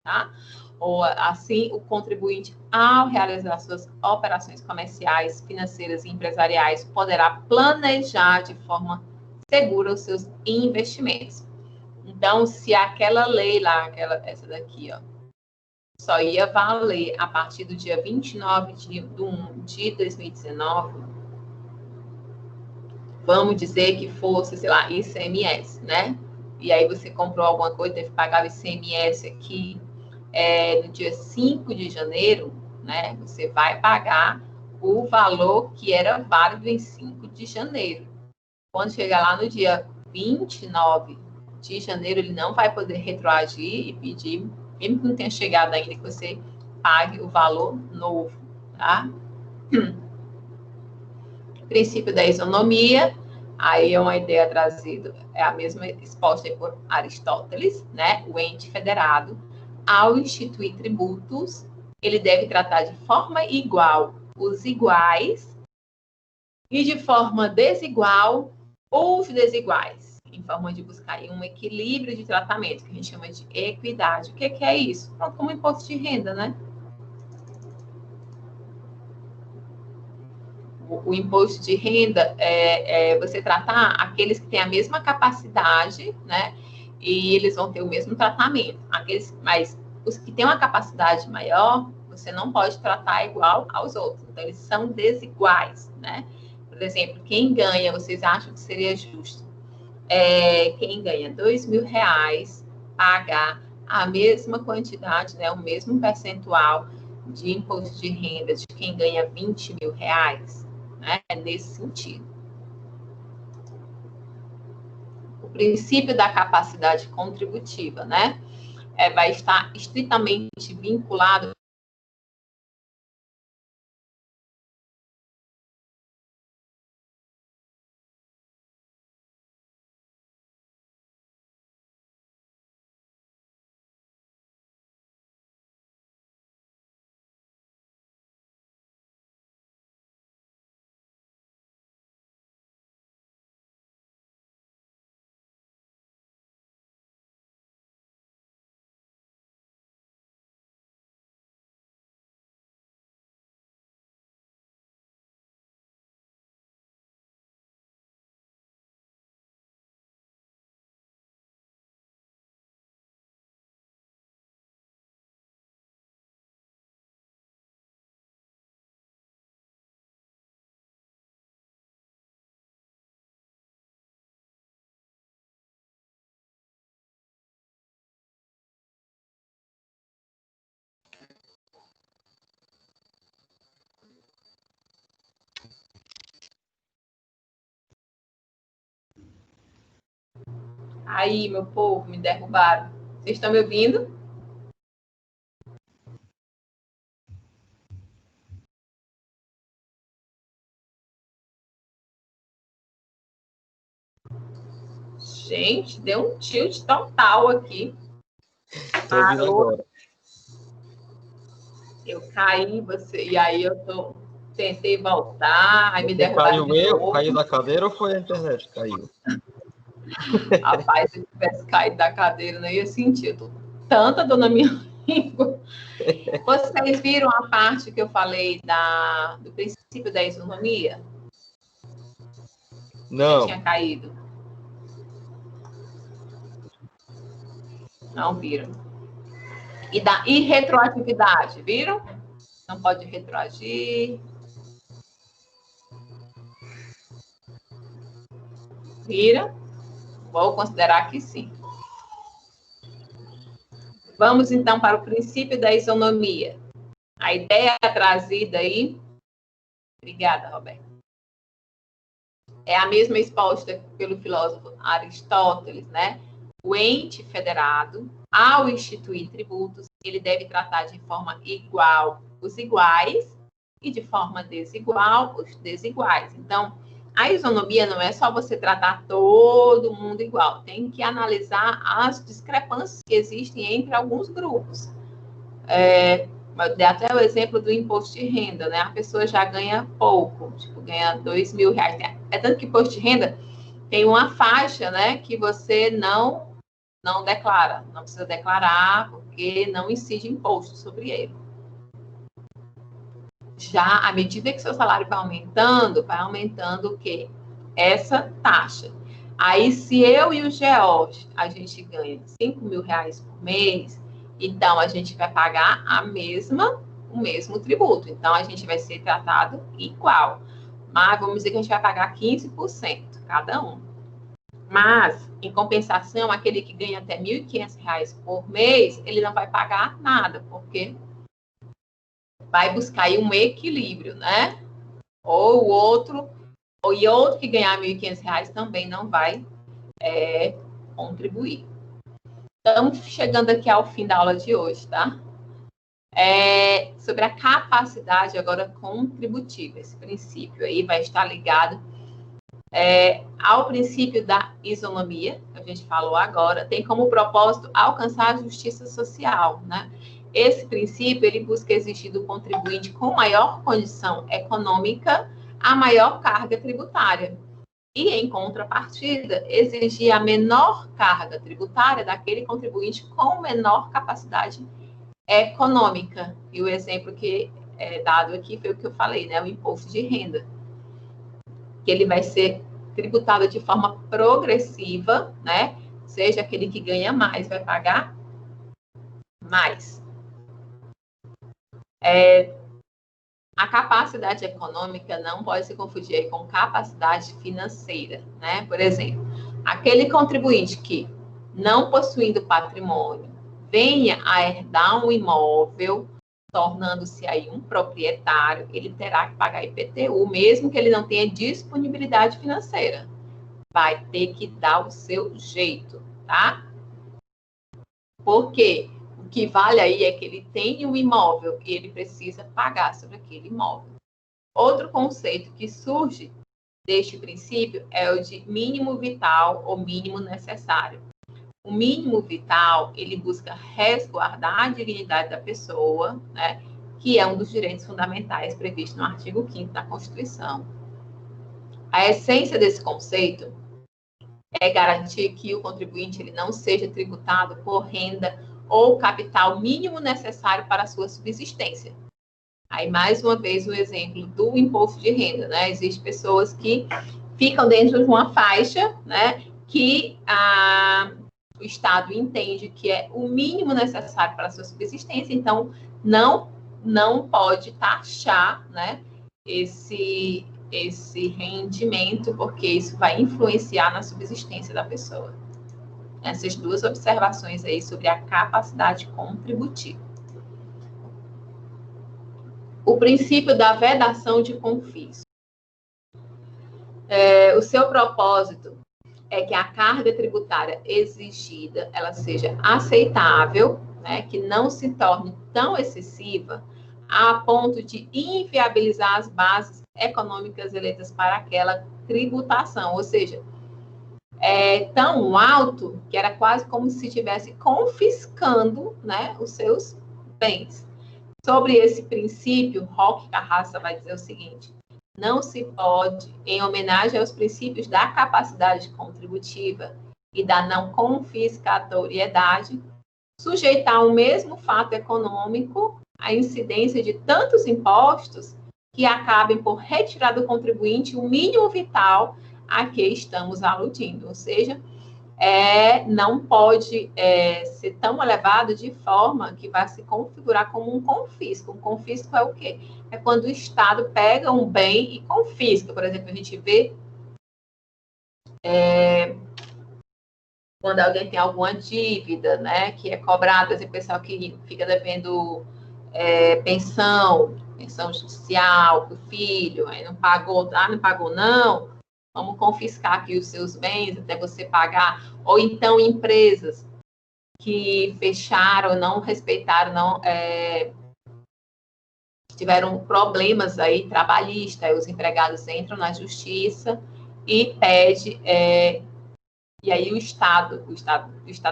Speaker 1: Tá? Ou assim, o contribuinte, ao realizar suas operações comerciais, financeiras e empresariais, poderá planejar de forma segura os seus investimentos. Então, se aquela lei lá, essa daqui, ó, só ia valer a partir do dia 29 de 1 de 2019, vamos dizer que fosse, sei lá, ICMS, né? E aí você comprou alguma coisa, teve que pagar o ICMS aqui no dia 5 de janeiro, né? Você vai pagar o valor que era válido em 5 de janeiro. Quando chegar lá no dia 29 de janeiro, ele não vai poder retroagir e pedir, mesmo que não tenha chegado ainda, que você pague o valor novo, tá? Princípio da isonomia, aí é uma ideia trazida, é a mesma exposta por Aristóteles, né? O ente federado, ao instituir tributos, ele deve tratar de forma igual os iguais e de forma desigual os desiguais, em forma de buscar um equilíbrio de tratamento, que a gente chama de equidade. O que é isso? Pronto, como imposto de renda, né? O imposto de renda é você tratar aqueles que têm a mesma capacidade, né? E eles vão ter o mesmo tratamento. Mas os que têm uma capacidade maior, você não pode tratar igual aos outros. Então, eles são desiguais, né? Por exemplo, quem ganha, vocês acham que seria justo? Quem ganha R$2.000 pagar a mesma quantidade, né? O mesmo percentual de imposto de renda de quem ganha R$20.000, né? É nesse sentido. O princípio da capacidade contributiva, né? Vai estar estritamente vinculado Aí, meu povo, me derrubaram. Vocês estão me ouvindo? Gente, deu um tilt total aqui.
Speaker 2: Estou ouvindo agora.
Speaker 1: Eu caí, e aí tentei voltar, aí me derrubaram de novo.
Speaker 2: Caiu da cadeira ou foi a internet que caiu?
Speaker 1: Rapaz, se eu tivesse caído da cadeira, não ia sentir. Eu tô tanta dor na minha língua. Vocês viram a parte que eu falei do princípio da isonomia?
Speaker 2: Não.
Speaker 1: Que tinha caído. Não viram. E da irretroatividade, viram? Não pode retroagir. Viram? Vou considerar que sim. Vamos, então, para o princípio da isonomia. A ideia trazida aí... Obrigada, Roberto. É a mesma exposta pelo filósofo Aristóteles, né? O ente federado, ao instituir tributos, ele deve tratar de forma igual os iguais e de forma desigual os desiguais. Então, a isonomia não é só você tratar todo mundo igual, tem que analisar as discrepâncias que existem entre alguns grupos. Eu dei até o exemplo do imposto de renda, né? A pessoa já ganha pouco, tipo, ganha R$2.000. É tanto que imposto de renda tem uma faixa, né, que você não declara, não precisa declarar, porque não incide imposto sobre ele. Já à medida que seu salário vai aumentando o quê? Essa taxa. Aí, se eu e o George, a gente ganha R$5.000 por mês, então a gente vai pagar o mesmo tributo. Então, a gente vai ser tratado igual. Mas vamos dizer que a gente vai pagar 15% cada um. Mas, em compensação, aquele que ganha até R$1.500 por mês, ele não vai pagar nada, porque vai buscar aí um equilíbrio, né? Ou o outro que ganhar R$1.500 também não vai contribuir. Estamos chegando aqui ao fim da aula de hoje, tá? Sobre a capacidade agora contributiva. Esse princípio aí vai estar ligado ao princípio da isonomia, que a gente falou agora, tem como propósito alcançar a justiça social, né? Esse princípio, ele busca exigir do contribuinte com maior condição econômica a maior carga tributária. E, em contrapartida, exigir a menor carga tributária daquele contribuinte com menor capacidade econômica. E o exemplo que é dado aqui foi o que eu falei, né? O imposto de renda. Que ele vai ser tributado de forma progressiva, né? Seja aquele que ganha mais vai pagar mais. A capacidade econômica não pode se confundir com capacidade financeira, né? Por exemplo, aquele contribuinte que, não possuindo patrimônio, venha a herdar um imóvel, tornando-se aí um proprietário, ele terá que pagar IPTU, mesmo que ele não tenha disponibilidade financeira. Vai ter que dar o seu jeito, tá? Por quê? O que vale aí é que ele tem um imóvel e ele precisa pagar sobre aquele imóvel. Outro conceito que surge deste princípio é o de mínimo vital ou mínimo necessário. O mínimo vital, ele busca resguardar a dignidade da pessoa, né, que é um dos direitos fundamentais previsto no artigo 5º da Constituição. A essência desse conceito é garantir que o contribuinte ele não seja tributado por renda ou capital mínimo necessário para a sua subsistência. Aí, mais uma vez, o exemplo do imposto de renda, né? Existem pessoas que ficam dentro de uma faixa, né, que o Estado entende que é o mínimo necessário para a sua subsistência, então não pode taxar, né, esse rendimento, porque isso vai influenciar na subsistência da pessoa. Essas duas observações aí sobre a capacidade contributiva. O princípio da vedação de confisco. O seu propósito é que a carga tributária exigida ela seja aceitável, né, que não se torne tão excessiva a ponto de inviabilizar as bases econômicas eleitas para aquela tributação, ou seja, é tão alto que era quase como se estivesse confiscando, né, os seus bens. Sobre esse princípio, Roque Carraça vai dizer o seguinte: não se pode, em homenagem aos princípios da capacidade contributiva e da não confiscatoriedade, sujeitar o mesmo fato econômico à incidência de tantos impostos que acabem por retirar do contribuinte o mínimo vital a que estamos aludindo. Ou seja, não pode ser tão elevado de forma que vai se configurar como um confisco. Um confisco é o quê? É quando o Estado pega um bem e confisca. Por exemplo, a gente vê quando alguém tem alguma dívida, né, que é cobrada, por exemplo, o pessoal que fica devendo pensão judicial para o filho, aí não pagou, não, vamos confiscar aqui os seus bens até você pagar. Ou então empresas que fecharam, não respeitaram, tiveram problemas aí trabalhistas, aí os empregados entram na justiça e pede, e aí o Estado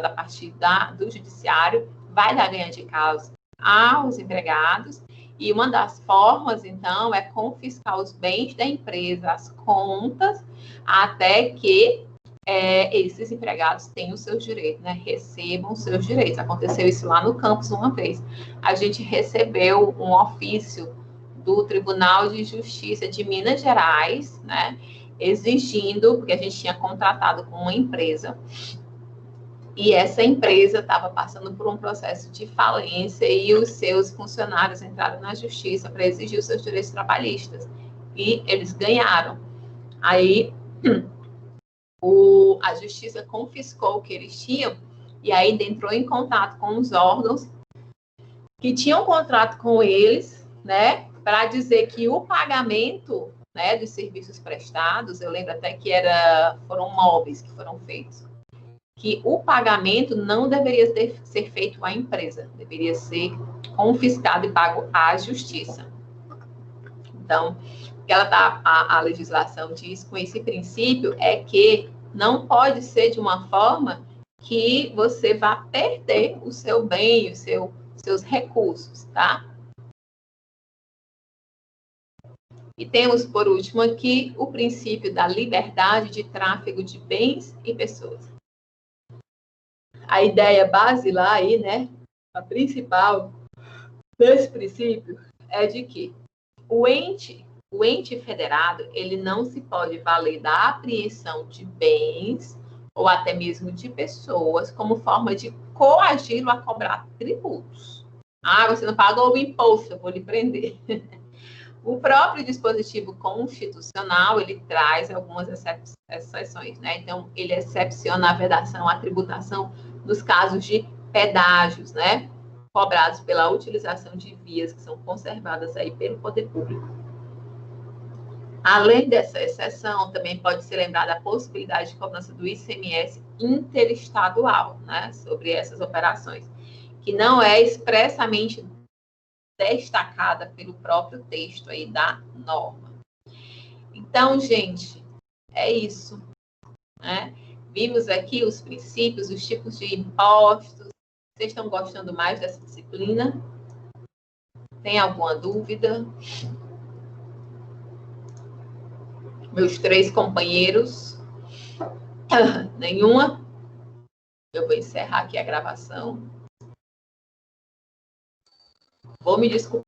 Speaker 1: a partir do judiciário vai dar ganho de causa aos empregados, e uma das formas, então, é confiscar os bens da empresa, as contas, até que esses empregados tenham os seus direitos, né? Recebam os seus direitos. Aconteceu isso lá no campus uma vez. A gente recebeu um ofício do Tribunal de Justiça de Minas Gerais, né? Exigindo, porque a gente tinha contratado com uma empresa, e essa empresa estava passando por um processo de falência e os seus funcionários entraram na justiça para exigir os seus direitos trabalhistas. E eles ganharam. Aí, a justiça confiscou o que eles tinham e aí entrou em contato com os órgãos que tinham contrato com eles, né, para dizer que o pagamento, né, dos serviços prestados, eu lembro até que foram móveis que foram feitos, que o pagamento não deveria ser feito à empresa, deveria ser confiscado e pago à justiça. Então, o que a legislação diz com esse princípio é que não pode ser de uma forma que você vá perder o seu bem, seus recursos, tá? E temos, por último, aqui o princípio da liberdade de tráfego de bens e pessoas. A ideia basilar aí, né, a principal desse princípio é de que o ente federado, ele não se pode valer da apreensão de bens ou até mesmo de pessoas como forma de coagi-lo a cobrar tributos. Ah, você não pagou o imposto, eu vou lhe prender. O próprio dispositivo constitucional, ele traz algumas exceções, né? Então, ele excepciona a vedação, a tributação nos casos de pedágios, né? Cobrados pela utilização de vias que são conservadas aí pelo poder público. Além dessa exceção, também pode ser lembrada a possibilidade de cobrança do ICMS interestadual, né? Sobre essas operações, que não é expressamente destacada pelo próprio texto aí da norma. Então, gente, é isso, né? Vimos aqui os princípios, os tipos de impostos. Vocês estão gostando mais dessa disciplina? Tem alguma dúvida? Meus 3 companheiros? Nenhuma? Eu vou encerrar aqui a gravação. Vou me desculpar.